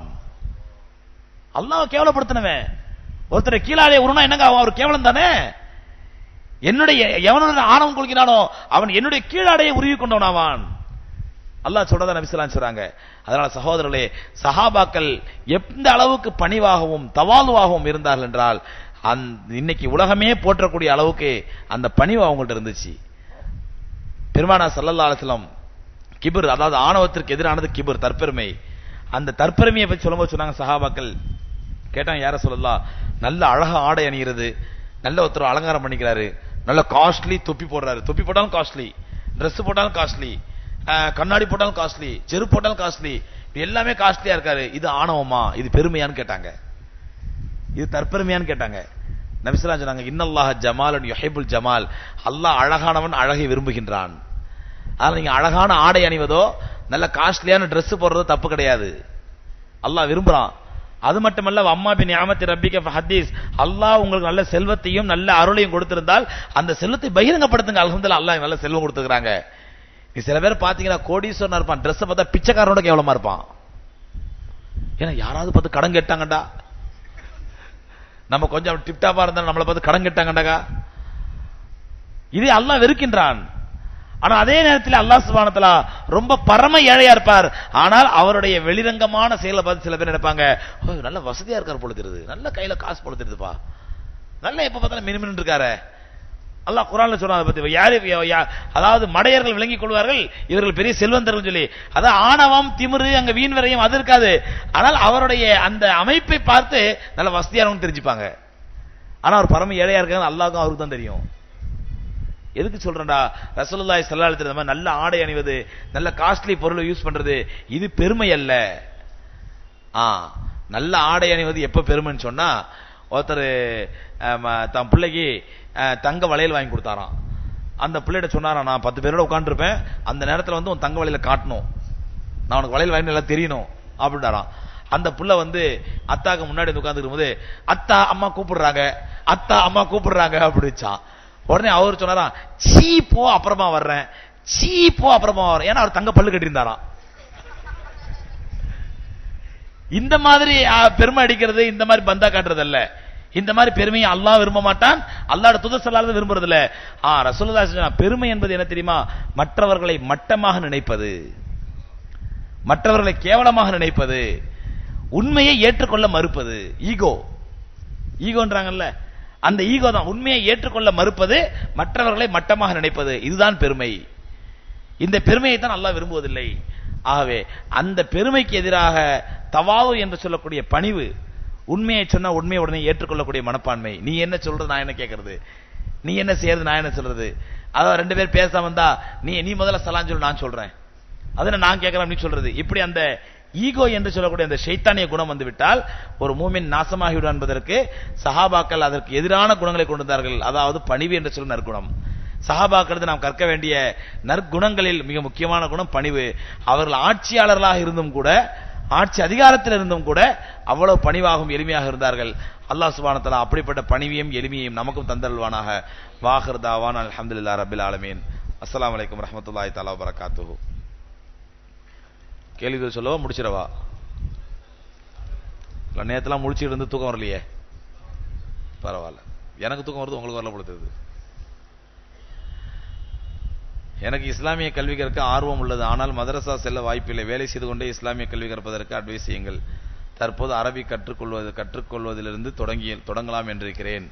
[SPEAKER 1] அல்லாஹ் கேவலப்படுத்தினவன் ஒருத்தரை கீழாடைய உருவனா என்னங்க ஆகும்? அவர் கேவலம் தானே. என்னுடைய எவனுடன் ஆணவம் கொள்கிறானோ அவன் என்னுடைய கீழாடையை உருவி கொண்டவன் ஆவான். அல்லாஹ் சொல்றதா நபி ஸல்லல்லாஹு அலைஹி வஸல்லம் சொல்றாங்க. அதனால சகோதரர்களே, சஹாபாக்கள் எந்த அளவுக்கு பணிவாகவும் தவாலுவாகவும் இருந்தார்கள் என்றால் இன்னைக்கு உலகமே போற்றக்கூடிய அளவுக்கு அந்த பணிவு அவங்கள்ட்ட இருந்துச்சு. பெருமானா ஸல்லல்லாஹு அலைஹி வஸல்லம் கிபர், அதாவது ஆணவத்திற்கு எதிரானது கிபர், தற்பெருமை. அந்த தற்பெருமையை பற்றி சொல்லும்போது சொன்னாங்க சஹாபாக்கள் கேட்டாங்க, யார சொல்லலாம், நல்ல அழகா ஆடை அணிகிறது, நல்ல ஒருத்தர் அலங்காரம் பண்ணிக்கிறாரு, நல்ல காஸ்ட்லி தொப்பி போடுறாரு, தொப்பி போட்டாலும் காஸ்ட்லி, ட்ரெஸ் போட்டாலும் காஸ்ட்லி, கண்ணாடி போட்டாலும் காஸ்ட்லி, செருப்பு போட்டாலும் காஸ்ட்லி, எல்லாமே காஸ்ட்லியா இருக்காரு, இது ஆணவமா, இது பெருமையான்னு கேட்டாங்க, இது தற்பெருமையான்னு கேட்டாங்க. நபி ஸல்லல்லாஹு அலைஹி வஸல்லம் சொன்னாங்க, இன்னல்லாஹ ஜமாலுன் யுஹிப்புல் ஜமால், அல்லாஹ் அழகானவன், அழகை விரும்புகின்றான். அதனால நீங்க அழகான ஆடை அணிவதோ நல்ல காஸ்ட்லியான ட்ரெஸ் போடுறதோ தப்பு கிடையாது, அல்லாஹ் விரும்புறான். அது மட்டுமல்ல, அம்மா பின் நிஅமத்தி ரப்பிக ஃபஹதீஸ், அல்லாஹ் உங்களுக்கு நல்ல செல்வத்தையும் நல்ல அருளையும் கொடுத்திருந்தால் அந்த செல்வத்தை பகிரங்கப்படுத்துங்க. அல்ஹம்துலில்லாஹ், அல்லாஹ் நல்ல செல்வம் கொடுத்துக்கிறாங்க. நீ சில பேர் பாத்தீங்கன்னா கோடீஸ்வரனா இருப்பான், ட்ரெஸ் பார்த்தா பிச்சைக்காரனோட கேவலமா இருப்பான். ஏன்னா யாராவது பார்த்து கடன் கேட்டாங்கடா, நம்ம கொஞ்சம் டிப்டாப்பா இருந்தாலும் நம்மளை பார்த்து கடன் கேட்டாங்கடாக்கா, இதே அல்லாஹ் வெறுக்கின்றான். ஆனா அதே நேரத்தில் அல்லாஹ் சுப்ஹானஹு வ தஆலா ரொம்ப பரம ஏழையா இருப்பார். ஆனால் அவருடைய வெளிரங்கமான செயலை பார்த்து சில பேர் நினைப்பாங்க, நல்ல வசதியா இருக்கார் போல தெரியுது, நல்ல கையில காசு போல தெரியுதுப்பா, நல்லா எப்ப பார்த்தாலும் மினுமினு இருக்காரு. அல்லாஹ் குர்ஆன்ல சொல்றான் பத்தி யாரு, அதாவது மடையர்கள் விளங்கிக் கொள்வார்கள் இவர்கள் பெரிய செல்வந்தர்கள் சொல்லி. அதான் ஆணவம் திமிரு அங்க வீண் வரையும் அது இருக்காது. ஆனால் அவருடைய அந்த அமைப்பை பார்த்து நல்ல வசதியானவங்க தெரிஞ்சுப்பாங்க. ஆனா அவர் பரம ஏழையா இருக்காங்க, அல்லாஹ்வுக்கும் அவருக்கு தான் தெரியும். எதுக்கு சொல்றேன்டா, ரசூலுல்லாஹி ஸல்லல்லாஹு அலைஹி வஸல்லம் நல்ல ஆடை அணிவது, நல்ல காஸ்ட்லி பொருளை யூஸ் பண்றது இது பெருமை அல்ல. நல்ல ஆடை அணிவது எப்ப பெருமைன்னு சொன்னா, ஒருத்தர் தன் பிள்ளைக்கு தங்க வளையல் வாங்கி கொடுத்தாராம். அந்த பிள்ளைகிட்ட சொன்னாராம், நான் 10 பேரோட உட்காந்துருப்பேன், அந்த நேரத்தில் வந்து உன் தங்க வளையல காட்டணும், நான் உனக்கு வளையல் வாங்கி எல்லாம் தெரியணும் அப்படின்றாராம். அந்த புள்ள வந்து அத்தாக்கு முன்னாடி உட்கார்ந்துக்கும் போது அத்தா அம்மா கூப்பிடுறாங்க, அத்தா அம்மா கூப்பிடுறாங்க அப்படிச்சான். உடனே அவர் சொன்னாராம், சீ போ அப்புறமா வர்றேன், சீ போ அப்புறமா வர்றேன். ஏன்னா அவர் தங்க பல்லு கட்டியிருந்தாராம். இந்த மாதிரி பெருமை அடிக்கிறது, இந்த மாதிரி பந்தா காட்டுறது அல்ல. இந்த மாதிரி பெருமையை அல்லாஹ் விரும்ப மாட்டான், அல்லாஹ்வுடைய தூதர் ஸல்லல்லாஹு அலைஹி வஸல்லம் விரும்புறது இல்ல. ரசூலுல்லாஹி ஸல்லல்லாஹு அலைஹி வஸல்லம் பெருமை என்பது என்ன தெரியுமா? மற்றவர்களை மட்டமாக நினைப்பது, மற்றவர்களை கேவலமாக நினைப்பது, உண்மையை ஏற்றுக்கொள்ள மறுப்பது. ஈகோன்றாங்கல்ல, அந்த ஈகோ தான். உண்மையை ஏற்றுக்கொள்ள மறுப்பது, மற்றவர்களை மட்டமாக நினைப்பது, இதுதான் பெருமை. இந்த பெருமையை தான் அல்லாஹ் விரும்புவதில்லை. ஆகவே அந்த பெருமைக்கு எதிராக தவாவு என்று சொல்லக்கூடிய பணிவு, உண்மையை சொன்னா உண்மையை உடனே ஏற்றுக்கொள்ளக்கூடிய மனப்பான்மை. நீ என்ன சொல்றது நான் என்ன கேட்கறது, நீ என்ன செய்யறது நான் என்ன சொல்றது. அதாவது 2 பேர் பேசாம வந்தா நீ முதல்ல சலாம் சொல்லு நான் சொல்றேன், அதை நான் கேட்கறேன் நீ சொல்றது. இப்படி அந்த ஈகோ என்று சொல்லக்கூடிய அந்த ஷைத்தானிய குணம் வந்து விட்டால் ஒரு மூமின் நாசமாகிவிடும் என்பதற்கு சஹாபாக்கள் அதற்கு எதிரான குணங்களை கொண்டு வந்தார்கள். அதாவது பணிவு என்று சொல்லும் நற்குணம். சஹாபாக்கள் நாம் கற்க வேண்டிய நற்குணங்களில் மிக முக்கியமான குணம் பணிவு. அவர்கள் ஆட்சியாளர்களாக இருந்தும் கூட, ஆட்சி அதிகாரத்தில் இருந்தும் கூட அவ்வளவு பணிவாகவும் எளிமையாக இருந்தார்கள். அல்லாஹ் சுப்ஹானஹு வ தஆலா அப்படிப்பட்ட பணிவையும் எளிமையையும் நமக்கும் தந்தருள்வானாக. வாஹிர் தாவானா அல்ஹம்துலில்லாஹி ரப்பில் ஆலமீன். அஸ்ஸலாமு அலைக்கும் வரஹ்மத்துல்லாஹி தஆலா வ பரகாத்துஹு. கேள்வி சொல்லவா முடிச்சிடவா? நேரத்தெல்லாம் முடிச்சுட்டு இருந்து தூக்கம் வரலையே, பரவாயில்ல. எனக்கு தூக்கம் வருது, உங்களுக்கு வரல பொழுது. எனக்கு இஸ்லாமிய கல்வி கற்க ஆர்வம் உள்ளது, ஆனால் மதரசா செல்ல வாய்ப்பில்லை. வேலை செய்து கொண்டே இஸ்லாமிய கல்வி கற்பதற்கு அட்வைஸ் செய்யுங்கள். தற்போது அரபி கற்றுக்கொள்வதிலிருந்து தொடங்கலாம் என்றிருக்கிறேன்.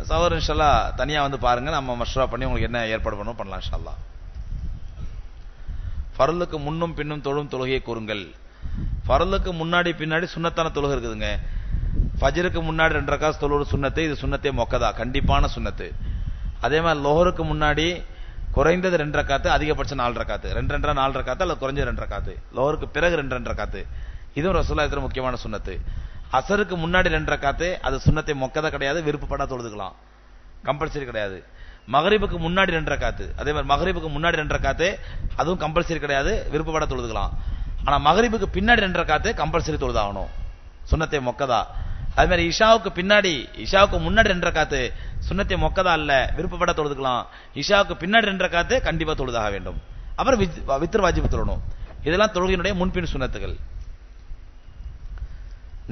[SPEAKER 1] சகோதரர் இன்ஷா அல்லாஹ் தனியா வந்து பாருங்க, நம்ம மஷ்வரா பண்ணி உங்களுக்கு என்ன ஏற்பாடு பண்ணணும் பண்ணலாம் இன்ஷா அல்லாஹ். ஃபர்லுக்கு முன்னும் பின்னும் தொழும் தொழுகையை கூறுங்கள். ஃபர்லுக்கு முன்னாடி பின்னாடி சுன்னத்தான தொழுகை இருக்குதுங்க. ஃபஜ்ருக்கு முன்னாடி 2 ரக்காத் தொழுவது சுன்னத்து, இது சுன்னத்தே மொக்கதா, கண்டிப்பான சுன்னத்து. அதே மாதிரி லோஹருக்கு முன்னாடி குறைந்தது 2 ரக்காத்து, அதிகபட்சம் 4 ரக்காத்து, 2 4 ரக்காத்து அல்லது குறைஞ்சது 2 ரக்காத்து. லோஹருக்கு பிறகு 2 ரக்காத்து, இதுவும் ரசூலுல்லாஹி முக்கியமான சுன்னத்து. அசருக்கு முன்னாடி 2 ரக்காத்து, அது சுன்னத்தை மொக்கதா கிடையாது, விருப்பப்பட்டா தொழுதுக்கலாம், கம்பல்சரி கிடையாது. மகரிபுக்கு முன்னாடி 2 ரக்காத்து, அதே மாதிரி மகரிபுக்கு முன்னாடி 2 ரக்காத்து, அதுவும் கம்பல்சரி கிடையாது, விருப்பப்பட தொழுதுக்கலாம். ஆனா மகரிபுக்கு பின்னாடி 2 ரக்காத்து கம்பல்சரி தொழுதாகணும், சுன்னத்தை மொக்கதா. அதே மாதிரி இஷாவுக்கு முன்னாடி 2 ரக்காத்து சுன்னத்தை மொக்கதா அல்ல, விருப்பப்பட தொழுதுக்கலாம். இஷாவுக்கு பின்னாடி 2 ரக்காத்து கண்டிப்பா தொழுதாக வேண்டும். அப்புறம் வித்ர் வாஜிப் தொழணும். இதெல்லாம் தொழுகையினுடைய முன்பின் சுன்னத்துகள்.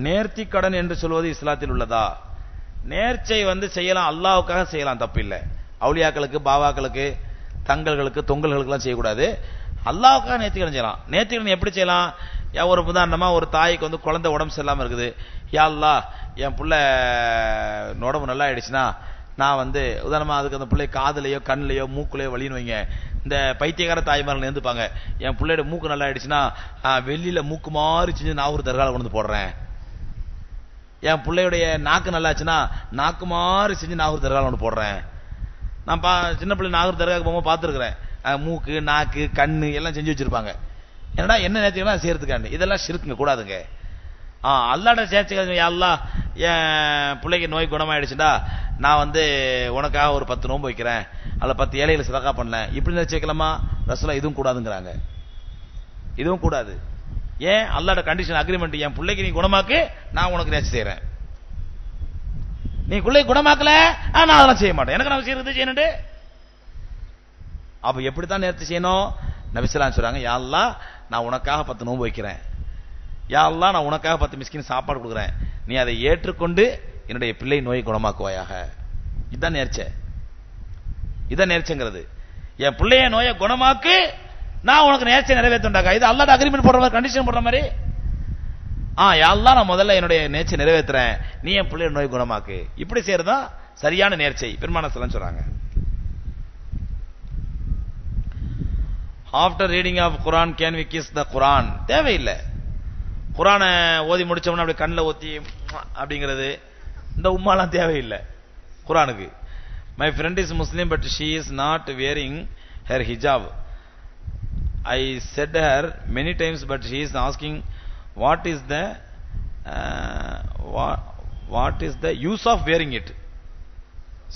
[SPEAKER 1] நேர்த்தி கடன் என்று சொல்வது இஸ்லாத்தில் உள்ளதா? நேர்ச்சை வந்து செய்யலாம், அல்லாஹ்வுக்காக செய்யலாம், தப்பு இல்லை. அவுலியாக்களுக்கு, பாவாக்களுக்கு, தங்கல்களுக்கு, தொங்கல்களுக்கெல்லாம் செய்யக்கூடாது. அல்லாஹ்வுக்காக நேர்த்திக்கடன் செய்யலாம். நேர்த்திக்கடன் எப்படி செய்யலாம்? ஒரு உதாரணமா ஒரு தாய்க்கு வந்து குழந்தை உடம்பு சரியில்லாம இருக்குது. யா அல்லாஹ் என் புள்ள உடம்பு நல்லா ஆயிடுச்சுன்னா நான் வந்து உதாரணமா அதுக்கு அந்த பிள்ளை காதுலையோ கண்ணுலையோ மூக்குலையோ வலின்னு வைங்க. இந்த பைத்தியக்கார தாய்மார்கள் நேர்ந்துப்பாங்க, என் பிள்ளையோட மூக்கு நல்லா ஆயிடுச்சுன்னா வெள்ளியில மூக்கு மாறி செஞ்சு நான் ஒரு தர்கால கொண்டு போடுறேன். என் பிள்ளையுடைய நாக்கு நல்லாச்சுன்னா நாக்கு மாறி செஞ்சு நான் ஒரு தர்கால கொண்டு போடுறேன். நான் சின்ன பிள்ளை நாகூர் தர்காவுக்கு போகும்போது பார்த்துருக்கிறேன், மூக்கு நாக்கு கண்ணு எல்லாம் செஞ்சு வச்சிருப்பாங்க. என்னடா என்ன நேர்த்திக்கலாம் செய்யறதுக்காண்டு, இதெல்லாம் ஷிர்க்குங்க, கூடாதுங்க. அல்லாஹ்ட சேர்த்து அல்லாஹ் என் பிள்ளைக்கு நோய் குணமாயிடுச்சுடா நான் வந்து உனக்காக ஒரு 10 நோன்பு வைக்கிறேன், அதில் 10 ஏழைகளை சதகா பண்ணேன், இப்படி நினைச்சுக்கலாமா? ரசூலுல்லாஹ் இதுவும் கூடாதுங்கிறாங்க, இதுவும் கூடாது. ஏன்? அல்லாஹ்ட கண்டிஷன் அக்ரிமெண்ட், என் பிள்ளைக்கு நீ குணமாக்கு, நான் உனக்கு நேர்ச்சி செய்யறேன். நீ பிள்ளை குணமாக்கல நான் அதெல்லாம் செய்ய மாட்டேன், எனக்கு நம்ம செய்யறது செய்யணுண்டு. அப்ப எப்படித்தான் நேர்ச்சி செய்யணும்? நபி ஸல்லல்லாஹு அலைஹி வஸல்லம் சொல்றாங்க, யா அல்லாஹ் நான் உனக்காக 10 நோன்பு வைக்கிறேன், யா அல்லாஹ் நான் உனக்காக 10 மிஸ்கின் சாப்பாடு கொடுக்குறேன், நீ அதை ஏற்றுக்கொண்டு என்னுடைய பிள்ளை நோயை குணமாக்குவாயாக. இதுதான் நேர்ச்சை, இதான் நேர்ச்சைங்கிறது. என் பிள்ளைய நோயை குணமாக்கு, நான் உனக்கு நேர்ச்சை நிறைவேற்றுண்டாக்கா. இது அல்லாஹ்ட அக்ரிமெண்ட் போடுற மாதிரி, கண்டிஷன் போடுற மாதிரி. யா அல்லாஹ் நான் முதல்ல என்னுடைய நேர்ச்சை நிறைவேற்றுறேன், நீ என் பிள்ளை நோய் குணமாக்கு. இப்படி செய்யறதா சரியான நேர்ச்சை பெருமானார் ஸல்லல்லாஹு அலைஹி வஸல்லம் சொல்றாங்க. After reading of Quran can we kiss the Quran? தேவையில்லை. குரானை ஓதி முடிச்சோம்னா அப்படி கண்ணில் ஊத்தி அப்படிங்கிறது இந்த உம்மாலாம் தேவையில்லை குரானுக்கு. My friend is Muslim but she is not wearing her hijab. I said her many times but she is asking what is the use of wearing it.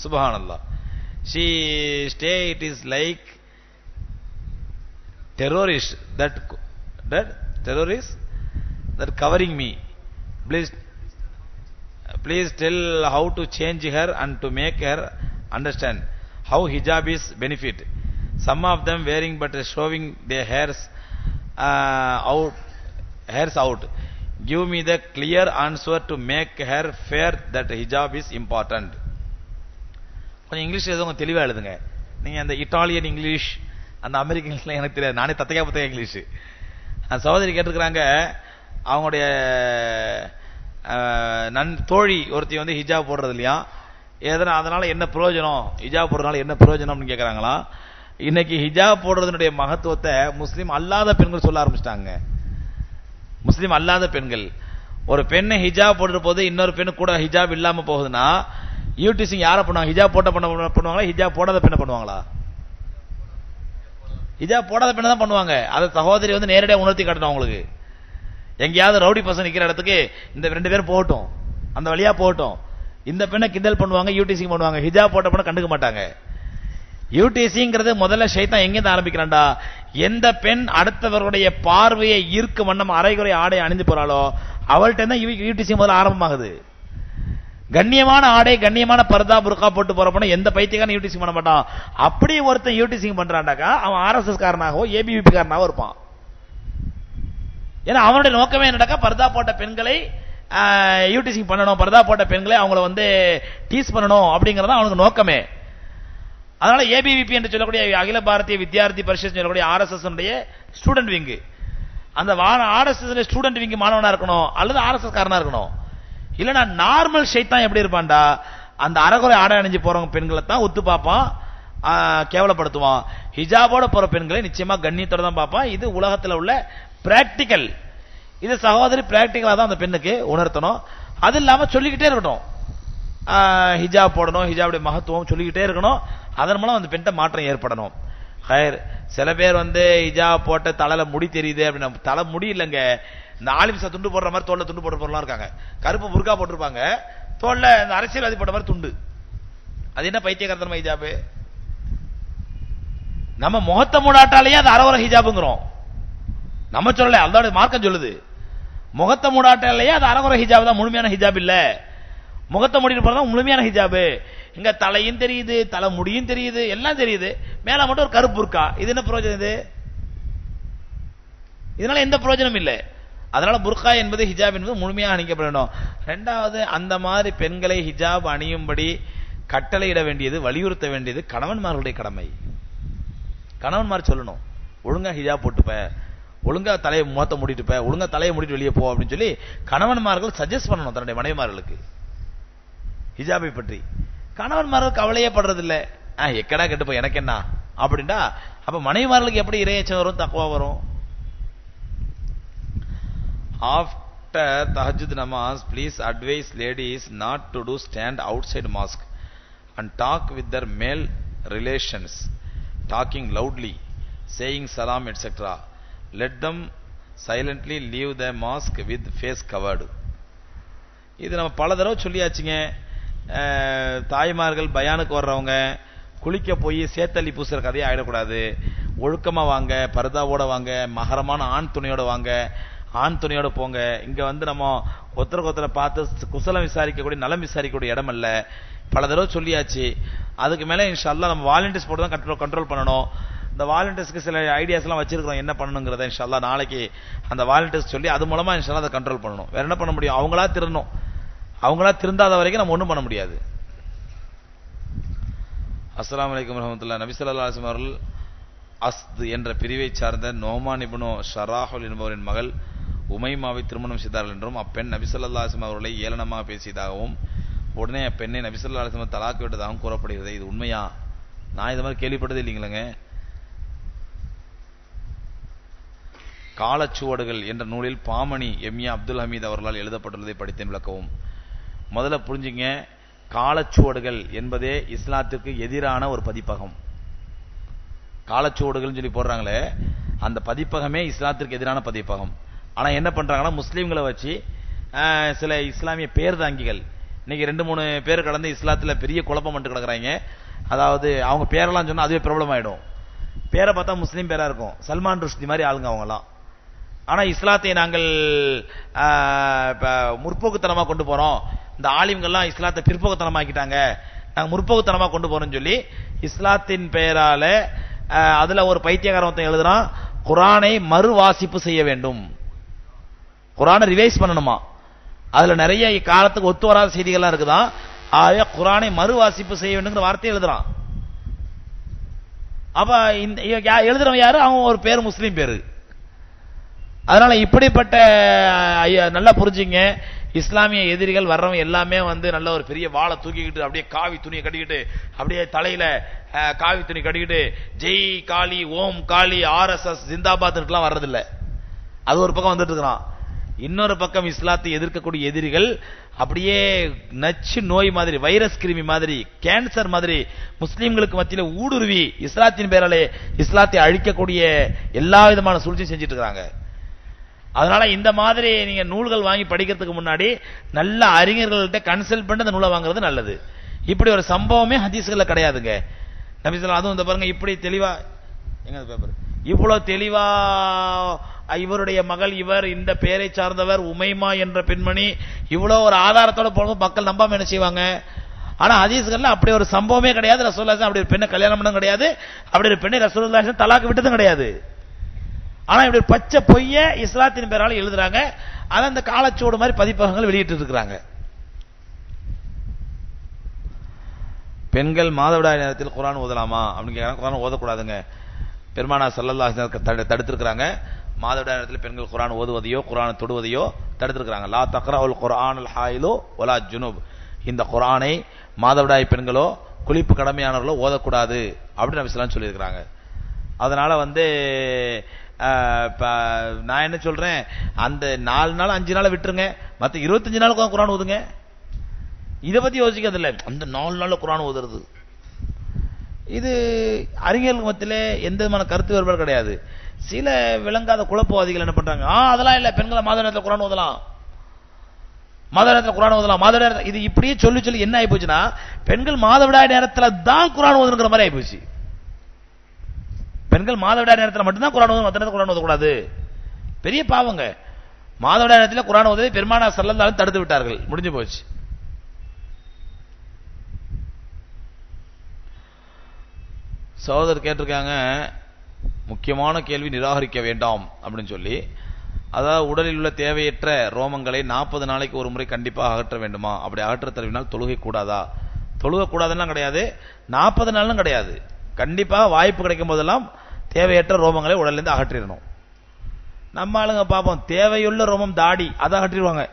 [SPEAKER 1] சுப்ஹானல்லாஹ். She stay it is like terrorist that terrorist that covering me. Please tell how to change her and to make her understand how hijab is benefit. Some of them wearing but showing their hairs out. Give me the clear answer to make her fair that hijab is important. கொஞ்சம் இங்கிலீஷ் எதுவும் தெளிவா எழுதுங்க. நீங்க அந்த இட்டாலியன் இங்கிலீஷ், அந்த அமெரிக்கன் இங்கிலீஷ்ல எனக்கு தெரியாது, நானே தத்தையா புத்தக இங்கிலீஷ். அந்த சகோதரி கேட்டிருக்கிறாங்க, அவங்களுடைய தோழி ஒருத்தி வந்து ஹிஜாப் போடுறது இல்லையா, அதனால என்ன பிரயோஜனம், ஹிஜாப் போடுறதுனால என்ன பிரயோஜனம்னு கேட்கறாங்களா. இன்னைக்கு ஹிஜாப் போடுறதுனுடைய மகத்துவத்தை முஸ்லீம் அல்லாத பெண்கள் சொல்ல ஆரம்பிச்சிட்டாங்க. முஸ்லீம் அல்லாத பெண்கள், ஒரு பெண்ணை ஹிஜாப் போடுற போது இன்னொரு பெண்ணு கூட ஹிஜாப் இல்லாம போகுதுன்னா யூடிசிங் யாரை பண்ணுவாங்க? ஹிஜாப் போட்ட பண்ணுவாங்களா, ஹிஜாப் போடாத பெண்ணை பண்ணுவாங்களா? ஹிஜாப் போடாத பெண்ணை தான் பண்ணுவாங்க. அதை சகோதரி வந்து நேரடியாக உணர்த்தி காட்டணும் அவங்களுக்கு. எங்கேயாவது ரவுடி பசங்க நிக்கிற இடத்துக்கு இந்த 2 பேரும் போகட்டும், அந்த வழியா போகட்டும், இந்த பெண்ணை கிண்டல் பண்ணுவாங்க, யூடிசிங் பண்ணுவாங்க. ஹிஜாப் போட்ட பெண்ணை கண்டுக்க மாட்டாங்க. யூடிசிங்கிறது முதல்ல ஷைத்தான் எங்கேருந்து ஆரம்பிக்கிறான்டா, எந்த பெண் அடுத்தவர்களுடைய பார்வையை ஈர்க்கும் வண்ணம் அரைகுறை ஆடை அணிந்து போறாளோ அவள்கிட்ட தான் யூடிசிங் முதல்ல ஆரம்பமாகுது. கண்ணியமான ஆடை, கண்ணியமான பர்தா புர்கா போட்டு போறப்ப எந்த பைத்தியக்காரன் யூடிசிங் பண்ண மாட்டான். அப்படி ஒருத்தன் யூடிசிங் பண்றான்டாக்கா அவன் ஆர்எஸ்எஸ் காரனாகவோ ஏபிவிபி காரனாகவோ இருப்பான். ஏன்னா அவனுடைய நோக்கமே என்னடாக்கா, பர்தா போட்ட பெண்களை யூடிசிங் பண்ணணும், பர்தா போட்ட பெண்களை அவங்கள வந்து டீஸ் பண்ணணும் அப்படிங்கறத அவனுக்கு நோக்கமே. அதனால ஏபிவிபி என்று சொல்லக்கூடிய அகில பாரதிய வித்யார்த்தி பரிஷத் சொல்லக்கூடிய ஆர்எஸ்எஸ் ஸ்டூடெண்ட் விங்கு, அந்த ஆர்எஸ்எஸ் ஸ்டூடெண்ட் விங்கு மாணவனா இருக்கணும் அல்லது ஆர்எஸ்எஸ் காரனா இருக்கணும். இல்லனா நார்மல் ஷைத்தான் எப்படி இருப்பான்டா, அந்த அரைகுறை ஆடை அணிஞ்சு போறவங்க பெண்களை தான் ஒத்து பார்ப்பான், கேவலப்படுத்துவான். ஹிஜாபோட போற பெண்களை நிச்சயமா கண்ணியத்தோட தான் பார்ப்பான். இது உலகத்தில் உள்ள பிராக்டிக்கல். இது சகோதரி பிராக்டிக்கலா தான் அந்த பெண்ணுக்கு உணர்த்தணும். அது இல்லாம சொல்லிக்கிட்டே இருக்கணும், ஹிஜாப் போடணும், ஹிஜாபுடைய மகத்துவம் சொல்லிக்கிட்டே இருக்கணும். அதன் மூலம் அந்த பெண்ணை மாற்றம் ஏற்படணும். சில பேர் வந்து ஹிஜாப் போட்ட தலையில முடி தெரியுது அப்படின்னா, தலை முடி இல்லைங்க, இந்த ஆலிம்சா துண்டு போடுற மாதிரி தோல்ல துண்டு போடுற பொருளாம் இருக்காங்க. கருப்பு புர்கா போட்டிருப்பாங்க, தோல்ல இந்த அரசியல்வாதி போட்ட மாதிரி துண்டு. அது என்ன பைத்தியகாரத்தனமா ஹிஜாபு? நம்ம முகத்தை மூடாட்டாலேயே அது அறவர ஹிஜாபுங்கிறோம். நம்ம சொல்லல, அல்லாஹ்வுடைய மார்க்கம் சொல்லுது. முகத்தை மூடாட்டாலேயே அது அறவர ஹிஜாப் தான், முழுமையான ஹிஜாப் இல்ல. முகத்தை மூடிட்டு போறதா முழுமையான ஹிஜாபு. இங்க தலையும் தெரியுது, தலை முடியும் தெரியுது, எல்லாம் தெரியுது, மேல மட்டும் ஒரு கருப்பு புர்கா. இது என்ன பிரயோஜனம்? இது இதனால எந்த பிரயோஜனம் இல்லை. அதனால புர்கா என்பது, ஹிஜாப் என்பது முழுமையாக அணிக்கப்படணும். ரெண்டாவது, அந்த மாதிரி பெண்களை ஹிஜாப் அணியும்படி கட்டளையிட வேண்டியது, வலியுறுத்த வேண்டியது கணவன்மார்களுடைய கடமை. கணவன்மார் சொல்லணும், ஒழுங்கா ஹிஜாப் போட்டுப்ப, ஒழுங்கா தலையை முகத்தை மூடிட்டுப்ப, ஒழுங்கா தலையை மூடிட்டு வெளியே போ அப்படின்னு சொல்லி கணவன்மார்கள் சஜஸ்ட் பண்ணணும் தன்னுடைய மனைவிமார்களுக்கு ஹிஜாபை பற்றி. கணவன்மார்கள் கவலையே படுறது இல்லை, எக்கடா கெட்டுப்போ எனக்கு என்ன அப்படின்டா. அப்ப மனைவிமார்களுக்கு எப்படி இறையச்சம் வரும், தக்குவா வரும்? After Tahajjud Namaz, please advise ladies not to do stand outside mosque and talk with their male relations, talking loudly, saying salam etc. Let them silently leave the mosque with face covered. இது நம்ம பல தடவை சொல்லியாச்சுங்க. தாய்மார்கள் பயானுக்கு வர்றவங்க குளிக்க போய் சேத்தள்ளி பூசுற கதையை ஆயிடக்கூடாது. ஒழுக்கமா வாங்க, பர்தாவோட வாங்க, மகரமான ஆண் துணையோட வாங்க, ஆண் துணையோட போங்க. இங்க வந்து நம்ம ஒருத்தரை பார்த்து குசலம் விசாரிக்கக்கூடிய, நலம் விசாரிக்கக்கூடிய இடம் அல்ல. பல தடவை சொல்லியாச்சு. அதுக்கு மேல இன்ஷா அல்லாஹ் நம்ம வாலண்டியர்ஸ் போட்டு தான் கண்ட்ரோல் பண்ணணும். இந்த வாலண்டியர்ஸ்க்கு சில ஐடியாஸ் எல்லாம் வச்சிருக்கிறோம், என்ன பண்ணணுங்கிறத இன்ஷா அல்லாஹ் நாளைக்கு அந்த வாலண்டியர்ஸ் சொல்லி அது மூலமா இன்ஷா அல்லாஹ் அதை கண்ட்ரோல் பண்ணணும். வேற என்ன பண்ண முடியும்? அவங்களா திருந்தணும். அவங்களா திருந்தாத வரைக்கும் நம்ம ஒண்ணும் பண்ண முடியாது. அஸ்ஸலாமு அலைக்கும் வரஹ்மத்துல்லாஹி. நபி ஸல்லல்லாஹு அலைஹி வஸல்லம் அவர்கள் அஸ்த் என்ற பிரிவை சார்ந்த நோமான் இப்னு ஷராஹுல் என்பவரின் மகள் உமைமாவை திருமணம் செய்தார்கள் என்றும் அப்பெண் நபி ஸல்லல்லாஹு அலைஹி வஸல்லம் அவர்களை ஏளனமாக பேசியதாகவும் உடனே அப்பெண்ணை நபி ஸல்லல்லாஹு அலைஹி வஸல்லம் தலாக் விட்டதாகவும் கூறப்படுகிறது. இது உண்மையா? நான் இது மாதிரி கேள்விப்பட்டதே இல்லைங்களேங்க. காலச்சுவடுகள் என்ற நூலில் பாமணி எம்ஏ அப்துல் ஹமீத் அவர்களால் எழுதப்பட்டுள்ளதை படித்தேன், விளக்கவும். முதல்ல புரிஞ்சுங்க, காலச்சுவடுகள் என்பதே இஸ்லாத்திற்கு எதிரான ஒரு பதிப்பகம். காலச்சுவடுகள் சொல்லி போடுறாங்களே, அந்த பதிப்பகமே இஸ்லாத்திற்கு எதிரான பதிப்பகம். ஆனா என்ன பண்றாங்கன்னா, முஸ்லீம்களை வச்சு சில இஸ்லாமிய பேர்தாங்கிகள் இன்னைக்கு 2-3 பேர் கடந்து இஸ்லாத்துல பெரிய குழப்பம் பண்ணிட்டு கிடக்குறாங்க. அதாவது அவங்க பேரெல்லாம் சொன்னா அதுவே பிரபலம் ஆயிடும். பேரை பார்த்தா முஸ்லீம் பேரா இருக்கும், சல்மான் ருஷ்தி மாதிரி ஆளுங்க அவங்கலாம். ஆனா இஸ்லாத்தை நாங்கள் முற்போக்குத்தனமா கொண்டு போறோம், இந்த ஆலிம்கள்லாம் இஸ்லாத்தை பிற்போக்குத்தனமாக்கிட்டாங்க, நாங்க முற்போக்குத்தனமா கொண்டு போறோம்னு சொல்லி இஸ்லாத்தின் பெயரால அதுல ஒரு பைத்தியகாரத்தை எழுதுறான், குர்ஆனை மறுவாசிப்பு செய்ய வேண்டும், குர்ஆனை ரிவைஸ் பண்ணணுமா. அதுல நிறைய காலத்துக்கு ஒத்து வராத செய்திகள்லாம் இருக்குதான். ஆக குர்ஆனை மறுவாசிப்பு செய்ய வேண்டும்ங்கிற வார்த்தையை எழுதுறான். அப்ப இந்த எழுதுறவன் யாரு? அவன் ஒரு பேர் முஸ்லீம் பேரு. அதனால இப்படிப்பட்ட நல்லா புரிஞ்சுங்க, இஸ்லாமிய எதிரிகள் வர்றவங்க எல்லாமே நல்ல ஒரு பெரிய வாளை தூக்கிக்கிட்டு அப்படியே காவி துணியை கட்டிக்கிட்டு அப்படியே தலையில காவி துணி கட்டிக்கிட்டு ஜெய் காளி ஓம் காளி RSS ஜிந்தாபாத்லாம் வர்றதில்லை. அது ஒரு பக்கம் வந்துட்டு இருக்கிறான். இன்னொரு பக்கம் இஸ்லாத்தை எதிர்க்கக்கூடிய எதிரிகள் அப்படியே நச்சு நோய் மாதிரி, வைரஸ் கிருமி மாதிரி, கேன்சர் மாதிரி முஸ்லீம்களுக்கு மத்தியில் ஊடுருவி இஸ்லாத்தின் பேராலே இஸ்லாத்தை அழிக்கக்கூடிய எல்லா விதமான சூழ்ச்சியும் செஞ்சுட்டு இருக்காங்க. அதனால இந்த மாதிரி நீங்க நூல்கள் வாங்கி படிக்கிறதுக்கு முன்னாடி நல்ல அறிஞர்கள்ட்ட கன்சல்ட் பண்ணி அந்த நூலை வாங்குறது நல்லது. இப்படி ஒரு சம்பவமே ஹதீஸ்கள்ல கிடையாதுங்க. நபி ஸல்லல்லாஹு அதுவும் இந்த பாருங்க, இப்படி தெளிவா எங்க பேப்பர் இவ்வளவு தெளிவா இவருடைய மகள் இவர், இந்த பெயரை சார்ந்தவர் உமைமா என்ற பெண்மணி, இவ்வளவு ஒரு ஆதாரத்தோட போகும்போது மக்கள் நம்பாம என்ன செய்வாங்க? ஆனா ஹதீஸ்கள்ல அப்படி ஒரு சம்பவமே கிடையாது. ரசூலுல்லாஹி அப்படி ஒரு பெண்ணை கல்யாணம் பண்ணதும் கிடையாது, அப்படி ஒரு பெண்ணை ரசூலுல்லாஹி தலாக் விட்டதும் கிடையாது. ஆனா இப்படி பச்சை பொய்ய இஸ்லாத்தின் பேரால எழுதுறாங்க. அதை அந்த காலச்சோடு மாதிரி பதிப்பகங்கள் வெளியிட்டு இருக்கிறாங்க. பெண்கள் மாதவிடாய் நேரத்தில் குர்ஆன் ஓதலாமா அப்படின்னு கேட்கறாங்க. குர்ஆன் ஓதக்கூடாதுங்க. பெருமானார் ஸல்லல்லாஹு அலைஹி வஸல்லம் தடுத்திருக்கிறாங்க. மாதவிடாய் நேரத்தில் பெண்கள் குர்ஆன் ஓதுவதையோ குர்ஆனை தொடுவதையோ தடுத்திருக்கிறாங்க. லா தக்ரவுல் குர்ஆனல் ஹாயிலு வலா ஜுனுப், இந்த குர்ஆனை மாதவிடாய் பெண்களோ குளிப்பு கடமையானவர்களோ ஓதக்கூடாது அப்படின்னு நபி ஸல்லல்லாஹு அலைஹி வஸல்லம் சொல்லியிருக்கிறாங்க. அதனால நான் என்ன சொல்றேன், அந்த 4 நாள் 5 நாள் விட்டுருங்க, மத்த 25 நாளுக்கு குர்ஆன் ஓதுங்க. இத பத்தி யோசிக்கிறது இல்ல, அந்த 4 நாள்ல குர்ஆன் ஓதுறது இது அறிஞர்கள் மத்தியில எந்த விதமான கருத்து வேறுபாடு கிடையாது. சில விளங்காத குழப்பவாதிகள் என்ன பண்றாங்க, அதெல்லாம் இல்ல, பெண்களை மாத நேரத்தில் குர்ஆன் ஓதலாம், மாத நேரத்தில் குர்ஆன் ஓதலாம், மாத நேரத்தில் இது இப்படியே சொல்லி சொல்லி என்ன ஆகி போச்சுன்னா, பெண்கள் மாதவிடாய் நேரத்தில் தான் குர்ஆன் ஓதுங்கிற மாதிரி ஆகி போச்சு. பெண்கள் மாதவிடாய் நேரத்தில் மட்டும்தான் குர்ஆன் ஓதணும், மற்ற நேரத்தில் குர்ஆன் ஓதக்கூடாது. பெரிய பாவங்க. மாதவிடாய் நேரத்தில் குர்ஆன் ஓதுவதை பெருமானார் ஸல்லல்லாஹு அலைஹி வஸல்லம் தடுத்து விட்டார்கள், முடிஞ்சு போச்சு. சகோதரர் கேட்டிருக்காங்க, முக்கியமான கேள்வி நிராகரிக்க வேண்டாம் அப்படின்னு சொல்லி, அதாவது உடலில் உள்ள தேவையற்ற ரோமங்களை 40 நாளைக்கு ஒரு முறை கண்டிப்பாக அகற்ற வேண்டுமா? அப்படி அகற்ற தருவினால் தொழுகை கூடாதா? தொழுகை கூடாதுன்னு கிடையாது, 40 நாளும் கிடையாது. கண்டிப்பாக வாய்ப்பு கிடைக்கும் போதெல்லாம் தேவையற்ற ரோமங்களை உடலிருந்து அகற்றிடணும். நம்ம ஆளுங்க பார்ப்போம், தேவையுள்ள ரோமம் தாடி, அதை அகற்றிடுவாங்க.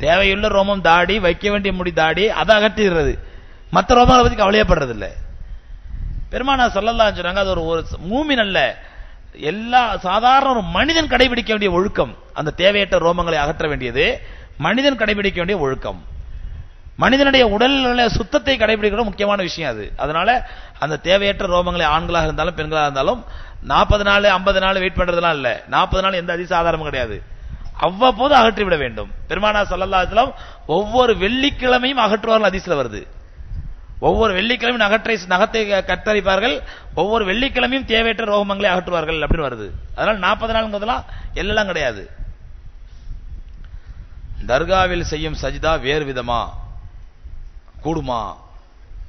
[SPEAKER 1] தேவையுள்ள ரோமம் தாடி, வைக்க வேண்டிய முடி தாடி, அதை அகற்றிடுறது. மற்ற ரோமங்களை பத்தி கவலையப்படுறது இல்லை. பெருமானார் ஸல்லல்லாஹு அலைஹி வஸல்லம் அது ஒரு மூமின் அல்ல, எல்லா சாதாரண ஒரு மனிதன் கடைபிடிக்க வேண்டிய ஒழுக்கம். அந்த தேவையற்ற ரோமங்களை அகற்ற வேண்டியது மனிதன் கடைபிடிக்க வேண்டிய ஒழுக்கம். மனிதனுடைய உடல் சுத்தத்தை கடைபிடிக்கிற முக்கியமான விஷயம் அது. அதனால அந்த தேவையற்ற ரோமங்களை ஆண்களாக இருந்தாலும் பெண்களாக இருந்தாலும் 40 நாள் 50 நாள் வெயிட் பண்றதுலாம் இல்ல. 40 நாள் எந்த அதிச ஆதாரமும் கிடையாது, அவ்வப்போது அகற்றிவிட வேண்டும். பெருமானார் ஸல்லல்லாஹு அலைஹி வஸல்லம் ஒவ்வொரு வெள்ளிக்கிழமையும் அகற்றுவார்கள், ஹதீஸ்ல வருது. ஒவ்வொரு வெள்ளிக்கிழமையும் நகத்தை கத்தரிப்பார்கள், ஒவ்வொரு வெள்ளிக்கிழமையும் தேவையற்ற ரோமங்களை அகற்றுவார்கள் அப்படின்னு வருது. அதனால 40 நாளுங்கிறதுலாம் எல்லாம் கிடையாது. தர்காவில் செய்யும் சஜிதா வேறு விதமா கூடுமா?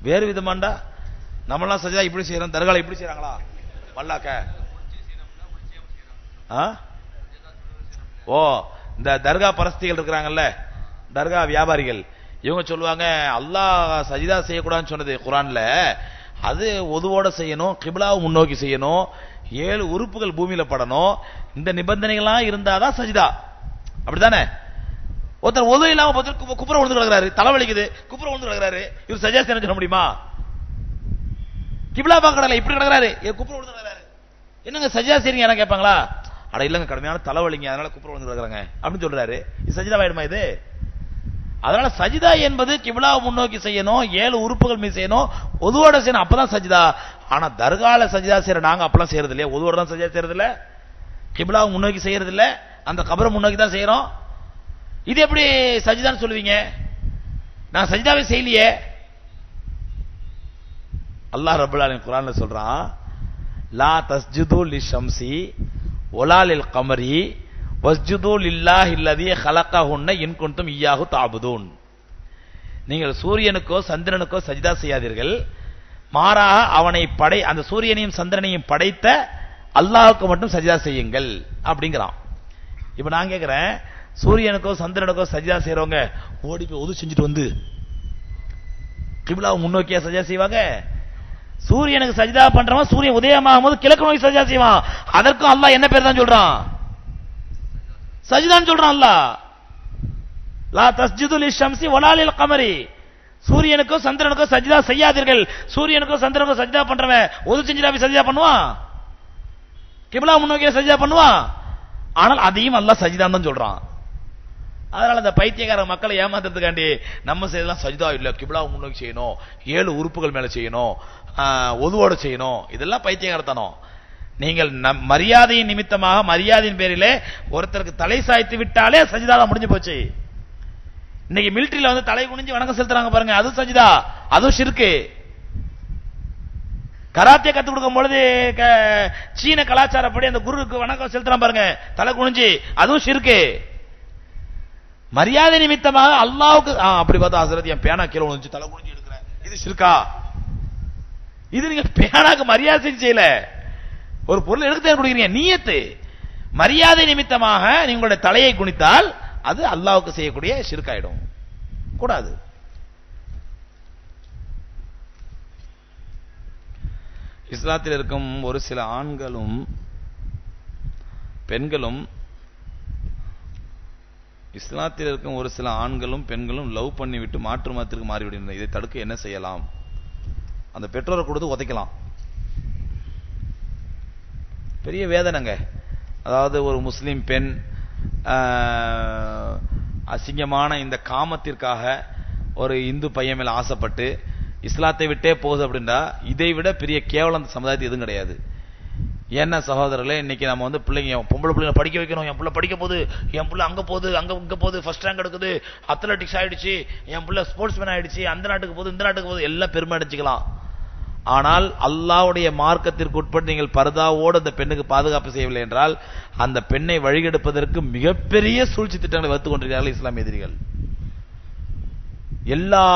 [SPEAKER 1] வேறு விதமாண்டா நம்மளாம் சஜிதா இப்படி செய்யறோம், தர்கால இப்படி செய்யறாங்களா? மல்லாக்க ஓ, இந்த தர்கா பரஸ்திகள் இருக்கிறாங்கல்ல, தர்கா வியாபாரிகள், இவங்க சொல்லுவாங்க அல்லாஹ் சஜிதா செய்யக்கூடாதுன்னு சொன்னது குர்ஆன்ல, அது ஒதுவோட செய்யணும், கிப்லாவை முன்னோக்கி செய்யணும், 7 உறுப்புகள் பூமியில படணும். இந்த நிபந்தனைகள்லாம் இருந்தாதான் சஜிதா. அப்படித்தானே? ஒருத்தர் ஒது இல்லாம குப்புற விழுந்து கிடக்குறாரு, தலைவலிக்குது, குப்புற விழுந்து கிடக்குறாரு, இவர் சஜிதா செய்ய சொல்ல முடியுமா? கிப்லா பார்க்கறல இப்படி கிடக்குறாரு, குப்புற விழுந்து கிடக்குறாரு, என்னங்க சஜிதா செய்றீங்க யாரா கேட்பாங்களா? அட இல்லங்க கடுமையான தலைவலிங்க அதனால குப்புற விழுந்து கிடக்குறாங்க அப்படின்னு சொல்றாரு. இது சஜிதா ஆயிடுமா இது? அதனால சஜிதா என்பது கிப்லாவை முன்னோக்கி செய்யணும், 7 உறுப்புகள் மீது செய்யணும், ஒதுவோட செய்யணும், அப்பதான் சஜிதா. ஆனா தர்கால சஜிதா செய்யற நாங்க அப்பெல்லாம் செய்யறது இல்லையா? ஒதுவோட தான் சஜிதா செய்யறது இல்ல, கிப்லாவை முன்னோக்கி செய்யறது இல்ல, அந்த கபரை முன்னோக்கி தான் செய்யறோம். இது எப்படி சஜிதான்னு சொல்லுவீங்க? நான் சஜிதாவே செய்யலையே. அல்லாஹ் ரப்பல் ஆலமீன் குர்ஆன்ல சொல்றான், லா தஸ்ஜுது லிஷம்சி வலா லில் கமரி வஸ்ஜுது லில்லாஹி அல்லதி ஹலகஹுன்ன இன் குன்தும் இய்யாஹு தஅபுதூன். நீங்கள் சூரியனுக்கோ சந்திரனுக்கோ சஜிதா செய்யாதீர்கள், மாறாக அவனை அந்த சூரியனையும் சந்திரனையும் படைத்த அல்லாஹ்வுக்கு மட்டும் சஜிதா செய்யுங்கள் அப்படிங்கிறான். இப்ப நான் கேட்கிறேன், சூரியனுக்கோ சந்திரனுக்கோ சஜிதா செய்யறவங்க ஓடி போய் ஒது செஞ்சுட்டு வந்து கிப்லாவை முன்னோக்கியா சஜிதா செய்வாங்க? சூரியனுக்கு சஜிதா பண்றவன் சூரியன் உதயமாகும் போது கிழக்கு நோக்கி சஜிதா செய்வான். அதற்கும் அல்லாஹ் என்ன பேர் தான் சொல்றான்? சஜிதான் சொல்றான் அல்லாஹ். லா தஸ்ஜுது லிஷம்சி வலா லில் கமரி. சூரியனுக்கோ சந்திரனுக்கோ சஜிதா செய்யாதீர்கள். சூரியனுக்கோ சந்திரனுக்கோ சஜிதா பண்றவன் ஒது செஞ்சுட்டு சஜிதா பண்ணுவான்? கிப்லா முன்னோக்கிய சஜிதா பண்ணுவான்? ஆனால் அதையும் அல்லாஹ் சஜிதான் தான் சொல்றான். அதனால அந்த பைத்தியக்கார மக்களை ஏமாத்துறதுக்காண்டி நம்ம செய்யலாம் சஜிதா இல்ல, கிப்லாவை முன்னோக்கி செய்யணும், 7 உறுப்புகள் மேல செய்யணும், ஒதுவோட செய்யணும், இதெல்லாம் பைத்தியக்காரத்தனம். நீங்கள் மரியாதையின் நிமித்தமாக மரியாதையின் பேரிலே ஒருத்தருக்கு தலை சாய்த்து விட்டாலே சஜிதா முடிஞ்சு போச்சு. இன்னைக்கு மிலிட்டரியில வந்து தலை குனிஞ்சு வணக்கம் செலுத்துறாங்க பாருங்க, அது சஜிதா, அதுவும் ஷிர்க்கு. கராத்தே கத்து கொடுக்கும் பொழுது சீன கலாச்சாரப்படி அந்த குருவுக்கு வணக்கம் செலுத்துறான் பாருங்க தலை குனிஞ்சு, அதுவும் ஷிர்க்கு. மரியாதை நிமித்தமாக அல்லாஹ்வுக்கு அப்படி பார்த்தா ஹஸரத் என் பேனா கீழே விழுந்துச்சு தலை குனிஞ்சு எடுக்கிறேன், இது ஷிர்கா? இது நீங்க பேனாக்கு மரியாதை செய்யல, ஒரு பொருள் எடுத்து கொடுக்கிறீங்க. நியத்து மரியாதை நிமித்தமாக நீங்களுடைய தலையை குனித்தால் அது அல்லாஹ்வுக்கு செய்யக்கூடிய ஷிர்காயிடும், கூடாது. இஸ்லாத்தில் இருக்கும் ஒரு சில ஆண்களும் பெண்களும் லவ் பண்ணிவிட்டு மாற்று மதத்திற்கு மாறிவிடுகின்றனர். இதை தடுக்க என்ன செய்யலாம்? அந்த பெற்றோரை கொடுத்து உதைக்கலாம். பெரிய வேதனைங்க. அதாவது ஒரு முஸ்லிம் பெண் அசிங்கமான இந்த காமத்திற்காக ஒரு இந்து பையன் மேல ஆசைப்பட்டு இஸ்லாத்தை விட்டே போகுது அப்படின்னா இதை விட பெரிய கேவலம் அந்த சமுதாயத்துக்கு எதுவும் கிடையாது. என்ன சகோதரர்களே, இன்னைக்கு நம்ம வந்து பிள்ளைங்க பொம்பளை பிள்ளைங்க படிக்க வைக்கணும், என் பிள்ளை படிக்க போகுது, என் பிள்ளை அங்க போகுது இங்க போகுது, ஃபர்ஸ்ட் ரேங்க் எடுக்குது, அத்லெட்டிக்ஸ் ஆயிடுச்சு, என் பிள்ளை ஸ்போர்ட்ஸ் மேன் ஆயிடுச்சு, அந்த நாட்டுக்கு போகுது இந்த நாட்டுக்கு போகுது, எல்லாம் பெருமை அடிச்சுக்கலாம். ஆனால் அல்லாஹ்வுடைய மார்க்கத்திற்கு உட்பட்டு நீங்கள் பர்தாவோடு அந்த பெண்ணுக்கு பாதுகாப்பு செய்யவில்லை என்றால் அந்த பெண்ணை வழிகெடுப்பதற்கு மிகப்பெரிய சூழ்ச்சி திட்டங்களை வகுத்துக் கொண்டிருக்கிறார்கள் இஸ்லாமிய எதிரிகள். எல்லா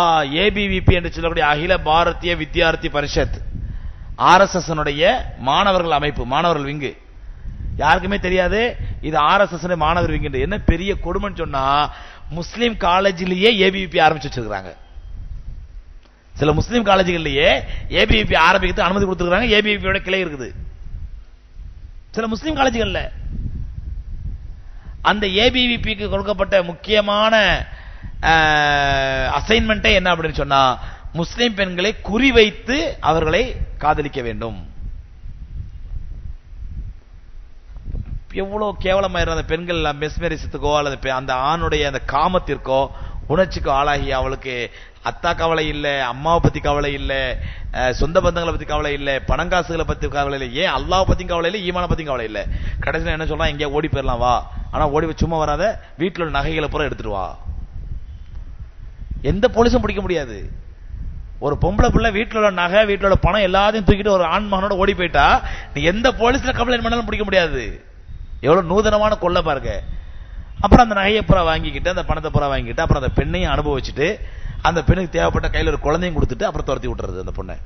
[SPEAKER 1] ஏபிவிபி என்று சொல்லக்கூடிய அகில பாரதிய வித்யார்த்தி பரிஷத், RSS மாணவர்கள் அமைப்பு, மாணவர்கள் விங்கு, யாருக்குமே தெரியாது இது RSS மாணவர் விங்கு. என்ன பெரிய கொடுமைன்னு சொன்னா, முஸ்லீம் காலேஜிலேயே ஏபிவிபி ஆரம்பிச்சு வச்சிருக்காங்க. சில முஸ்லீம் காலேஜுகளிலேயே ஏபிவிபி ஆரம்பிக்கிறது அனுமதி கொடுத்துருக்காங்க. ஏபிவிபியோட கிளை இருக்குது சில முஸ்லீம் காலேஜுகள்ல. அந்த ஏபிவிபிக்கு கொடுக்கப்பட்ட முக்கியமான அசைன்மெண்டே என்ன அப்படின்னு சொன்னா, முஸ்லிம் பெண்களை குறிவைத்து அவர்களை காதலிக்க வேண்டும். எவ்வளவு கேவலமாயிரும் அந்த பெண்கள் மெஸ்மெரிசத்துக்கோ அல்லது அந்த ஆணுடைய அந்த காமத்திற்கோ உணர்ச்சிக்கோ ஆளாகி அவளுக்கு அத்தா கவலை இல்ல, அம்மாவை பத்தி கவலை இல்ல, சொந்த பந்தங்களை பத்தி கவலை இல்ல, பணங்காசுகளை பத்தி கவலை இல்ல, ஏன் அல்லாஹ் பத்தியும் கவலை இல்ல, ஈமான பத்தியும் கவலை இல்ல. கடைசியில் என்ன சொல்றான், எங்கேயா ஓடி போயிடலாம் வா, ஆனா ஓடி சும்மா வராத, வீட்டில் உள்ள நகைகளை பூரா எடுத்துட்டு வா. எந்த போலீஸும் பிடிக்க முடியாது. ஒரு பொம்பளை பிள்ளை வீட்டில் உள்ள நகை வீட்டில் உள்ள பணம் எல்லாத்தையும் தூக்கிட்டு ஒரு ஆண் மகனோட ஓடி போயிட்டா நீ எந்த போலீஸ்ல கம்ப்ளைண்ட் பண்ணாலும் பிடிக்க முடியாது. எவ்வளவு நூதனமான கொள்ள பாருங்க. அப்புறம் அந்த நகையை புறா வாங்கிக்கிட்டு அந்த பணத்தை புறா வாங்கிக்கிட்டு அப்புறம் அந்த பெண்ணையும் அனுபவிச்சுட்டு அந்த பெண்ணுக்கு தேவைப்பட்ட கையில் ஒரு குழந்தையும் கொடுத்துட்டு அப்புறம் துரத்தி விட்டுறது அந்த பொண்ணை.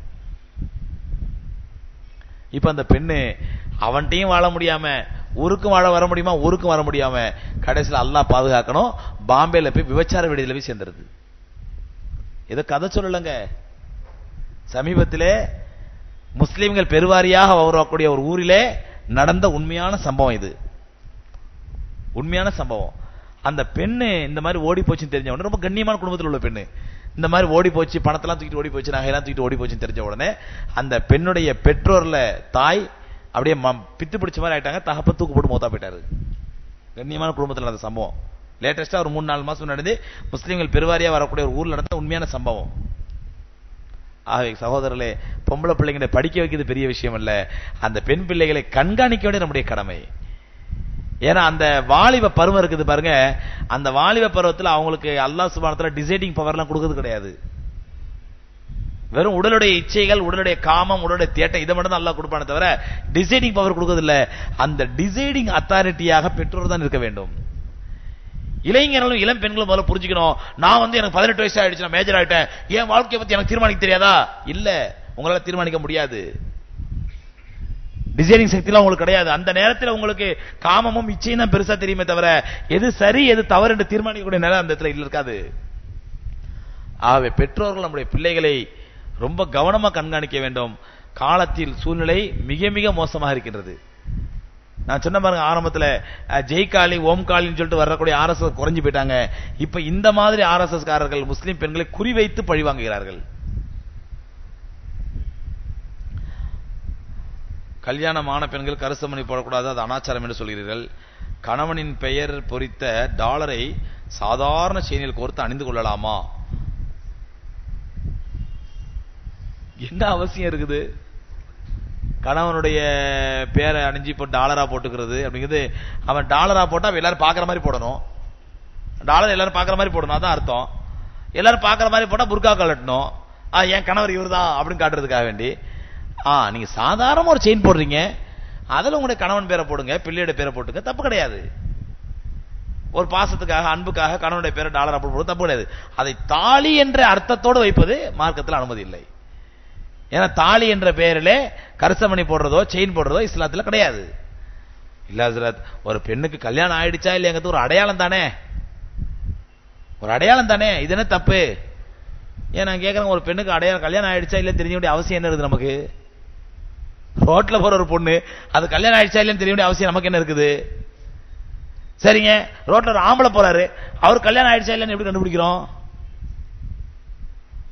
[SPEAKER 1] இப்ப அந்த பெண்ணு அவன்கிட்டையும் வாழ முடியாம ஊருக்கும் வாழ வர முடியுமா, ஊருக்கும் வர முடியாம கடைசியில் அல்லாஹ் பாதுகாக்கணும், பாம்பேல போய் விபச்சார விடுதியில போய் சேர்ந்துருது. இதை கதை சொல்லலங்க. சமீபத்திலே முஸ்லிம்கள் பெருவாரியாக வரக்கூடிய ஒரு ஊரிலே நடந்த உண்மையான சம்பவம் இது. உண்மையான சம்பவம். அந்த பெண்ணு இந்த மாதிரி ஓடி போச்சுன்னு தெரிஞ்ச உடனே, ரொம்ப கண்ணியமான குடும்பத்தில் உள்ள பெண்ணு, இந்த மாதிரி ஓடி போச்சு, பணத்தெல்லாம் தூக்கிட்டு ஓடி போச்சு, நகையெல்லாம் தூக்கிட்டு ஓடி போச்சுன்னு தெரிஞ்ச உடனே அந்த பெண்ணுடைய பெற்றோர்ல தாய் அப்படியே பித்து பிடிச்ச மாதிரி ஆயிட்டாங்க. தகப்ப தூக்கு போட்டு மோத்தா போயிட்டாரு. கண்ணியமான குடும்பத்தில் நடந்த சம்பவம். லேட்டஸ்டா ஒரு 3-4 மாசம் நடந்து முஸ்லிம்கள் பெருவாரியா வரக்கூடிய ஒரு ஊர்ல நடந்த உண்மையான சம்பவம். ஆகவே சகோதரர்களே, பொம்பளை பிள்ளைங்களை படிக்க வைக்கிறது பெரிய விஷயம் அல்ல, அந்த பெண் பிள்ளைகளை கண்காணிக்க வேண்டிய நம்முடைய கடமை. ஏன்னா அந்த வாலிப பருவம் இருக்குது பாருங்க, அந்த வாலிப பருவத்தில் அவங்களுக்கு அல்லாஹ் சுப்ஹானஹு வ தஆலா டிசைடிங் பவர்லாம் கொடுக்கிறது கிடையாது. வெறும் உடலுடைய இச்சைகள், உடலுடைய காமம், உடலுடைய தேட்டம், இதை மட்டும் தான் அல்லாஹ் கொடுப்பானே தவிர டிசைடிங் பவர் கொடுக்கிறது இல்ல. அந்த டிசைடிங் அத்தாரிட்டியாக பெற்றோர் தான் இருக்க வேண்டும். இளைஞர்களும் இளம் பெண்களும் முதல்ல புரிஞ்சுக்கணும், நான் எனக்கு 18 வயசு ஆயிடுச்சு, நான் மேஜர் ஆயிட்டேன், என் வாழ்க்கையை பத்தி எனக்கு தீர்மானிக்க தெரியாதா? இல்ல, உங்களால தீர்மானிக்க முடியாது. டிசைனிங் சக்திலாம் உங்களுக்கு கிடையாது. அந்த நேரத்தில் உங்களுக்கு காமமும் இச்சையும் தான் பெருசா தெரியுமே தவிர எது சரி எது தவறு என்று தீர்மானிக்கக்கூடிய நேரம் அந்த இடத்துல இருக்காது. ஆகவே பெற்றோர்கள் நம்முடைய பிள்ளைகளை ரொம்ப கவனமா கண்காணிக்க வேண்டும். காலத்தில் சூழ்நிலை மிக மிக மோசமாக இருக்கின்றது. நான் சொன்ன பாருங்க, ஆரம்பத்தில் ஜெய்காலி ஓம்காலின்னு சொல்லிட்டு வரக்கூடிய ஆர்எஸ்எஸ் குறைஞ்சு போயிட்டாங்க. இப்ப இந்த மாதிரி ஆர்எஸ்எஸ் காரர்கள் முஸ்லிம் பெண்களை குறிவைத்து பழி வாங்குகிறார்கள். கல்யாணமான பெண்கள் கருசமணி போடக்கூடாது, அது அனாச்சாரம் என்று சொல்கிறீர்கள். கணவனின் பெயர் பொறித்த டாலரை சாதாரண செயினில் கோர்த்து அணிந்து கொள்ளலாமா? என்ன அவசியம் இருக்குது? கணவனுடைய பேரை அணிஞ்சு இப்போ டாலரா போட்டுக்கிறது அப்படிங்கிறது, அவன் டாலரா போட்டா எல்லாரும் பாக்குற மாதிரி போடணும். டாலர் எல்லாரும் பாக்குற மாதிரி போடணும், அதான் அர்த்தம். எல்லாரும் பாக்குற மாதிரி போட்டா புர்கா கலட்டணும். என் கணவர் இவர் தான் அப்படின்னு காட்டுறதுக்காக வேண்டி நீங்க சாதாரண ஒரு செயின் போடுறீங்க, அதுல உங்களுடைய கணவன் பேரை போடுங்க, பிள்ளையோட பேரை போட்டுங்க, தப்பு கிடையாது. ஒரு பாசத்துக்காக அன்புக்காக கணவனுடைய பேரை டாலரா போடுறது தப்பு கிடையாது. அதை தாலி என்ற அர்த்தத்தோடு வைப்பது மார்க்கத்தில் அனுமதி இல்லை. ஏன்னா தாலி என்ற பெயரிலே கருசமணி போடுறதோ செயின் போடுறதோ இஸ்லாத்துல கிடையாது. இல்ல ஹஜ்ரத், ஒரு பெண்ணுக்கு கல்யாணம் ஆயிடுச்சா இல்லையாங்கிறது ஒரு அடையாளம் தானே, ஒரு அடையாளம் தானே, இது என்ன தப்பு? ஏன் நான் கேட்கறேன், ஒரு பெண்ணுக்கு கல்யாணம் ஆயிடுச்சா இல்ல தெரிய வேண்டிய அவசியம் என்ன இருக்குது நமக்கு? ரோட்ல போற ஒரு பொண்ணு அது கல்யாணம் ஆயிடுச்சா இல்லன்னு தெரிய வேண்டிய அவசியம் நமக்கு என்ன இருக்குது? சரிங்க, ரோட்ல ஒரு ஆம்பளை போறாரு, அவர் கல்யாணம் ஆயிடுச்சா இல்லன்னு எப்படி கண்டுபிடிக்கிறோம்?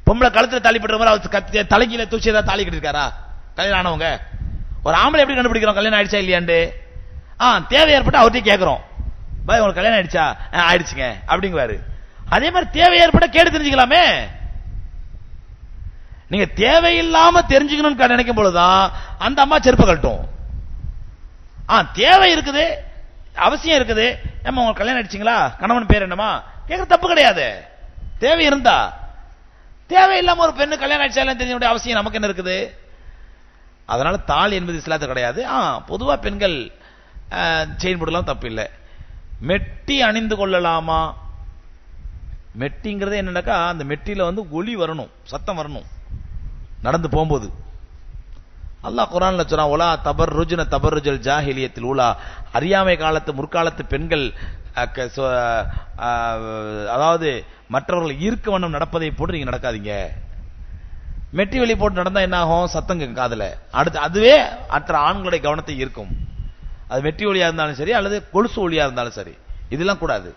[SPEAKER 1] பொம்பளை கழுத்துல தாலி பண்ற மாதிரி அவர் தலைக்கீழ தூச்சி ஏதாவது தாலி கட்டிருக்காரா கல்யாணம் ஆனவங்க? ஒரு ஆம்பளை எப்படி கண்டுபிடிக்கிறோம் கல்யாணம் ஆயிடுச்சா இல்லையாண்டு? தேவை ஏற்பட்டு அவர்கிட்ட கேட்கிறோம், பாய் உங்களுக்கு கல்யாணம் ஆயிடுச்சா? ஆயிடுச்சுங்க அப்படிங்குவாரு. அதே மாதிரி தேவை ஏற்பட்ட கேடு தெரிஞ்சுக்கலாமே. நீங்க தேவையில்லாம தெரிஞ்சுக்கணும்னு நினைக்கும் பொழுதுதான் அந்த அம்மா செருப்ப கழட்டும். தேவை இருக்குது, அவசியம் இருக்குது, ஏமா உங்களுக்கு கல்யாணம் ஆயிடுச்சுங்களா, கணவன் பேர் என்னமா கேட்கற தப்பு கிடையாது. தேவை இருந்தா, தேவையில்லாம ஒரு பெண்ணு கல்யாணம் ஆயிடுச்சா தெரிஞ்ச அவசியம் நமக்கு என்ன இருக்குது? அதனால தாலி என்பது இஸ்லாத்துல கிடையாது. பொதுவா பெண்கள் செயின் போடலாம், தப்பு இல்லை. மெட்டி அணிந்து கொள்ளலாமா? மெட்டிங்கிறது என்னன்னாக்கா, அந்த மெட்டியில ஒலி வரணும், சத்தம் வரணும் நடந்து போகும்போது. அல்லாஹ் குர்ஆன்ல சொல்றான், ஒலா தபர்ருஜ்ன தபர்ருஜல் ஜாஹிலியத்தில் ஊலா, அறியாமை காலத்து முற்காலத்து பெண்கள் அதாவது மற்றவர்கள் ஈர்க்க வண்ணம் நடப்பதை போட்டு நீங்க நடக்காதீங்க. மெட்டி வெளி போட்டு நடந்தா என்ன ஆகும்? சத்தம் காதுல. அடுத்து அதுவே மற்ற ஆண்களுடைய கவனத்தை ஈர்க்கும். அது மெட்டி ஒளியா இருந்தாலும் சரி அல்லது கொலுசு ஒளியா இருந்தாலும் சரி, இதெல்லாம் கூடாது.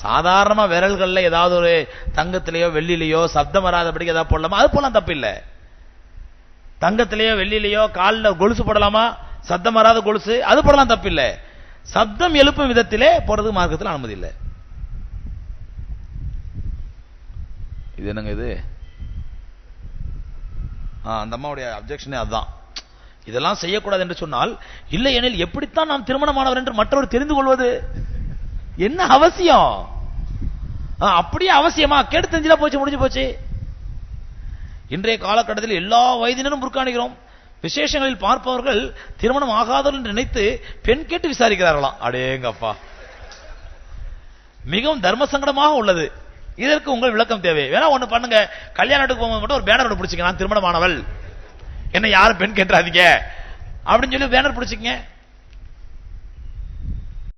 [SPEAKER 1] சாதாரணமா விரல்கள்ல ஏதாவது ஒரு தங்கத்திலேயோ வெள்ளிலேயோ சப்தம் வராதபடிக்கு ஏதாவது போடலாமா? அது போலாம், தப்பு இல்லை. தங்கத்திலேயோ வெள்ளிலேயோ காலில் கொலுசு போடலாமா? சப்தம் வராத கொலுசு, அது போடலாம், தப்பு இல்லை. சப்தம் எழுப்பும் விதத்திலே போடுறது மார்க்கத்தில் அனுமதி இல்லை. இது என்னங்க இது? அந்த அம்மாவுடைய அப்ஜெக்ஷனே அதுதான். இதெல்லாம் செய்யக்கூடாது என்று சொன்னால், இல்லை எனில் எப்படித்தான் நாம் திருமணமானவர் என்று மற்றவர் தெரிந்து கொள்வது? என்ன அவசியம்? அப்படியே அவசியமா? கேட்டு தெரிஞ்சா போச்சு, முடிஞ்சு போச்சு. இன்றைய காலகட்டத்தில் எல்லா வயதினரும் புர்காணிக்கிறோம். விசேஷங்களில் பார்ப்பவர்கள் திருமணம் ஆகாதவர்கள் என்று நினைத்து பெண் கேட்டு விசாரிக்கிறார்களாம். அடேங்கப்பா, மிகவும் தர்ம சங்கடமாக உள்ளது. இதற்கு உங்கள் விளக்கம் தேவை. வேணா ஒண்ணு பண்ணுங்க, கல்யாணத்துக்கு போகும்போது மட்டும் ஒரு பேனர் ஒன்று பிடிச்சிங்க, நான் திருமணமானவள், என்ன யாரும் பெண் கேட்டுறாதீங்க அப்படின்னு சொல்லி பேனர் பிடிச்சிங்க.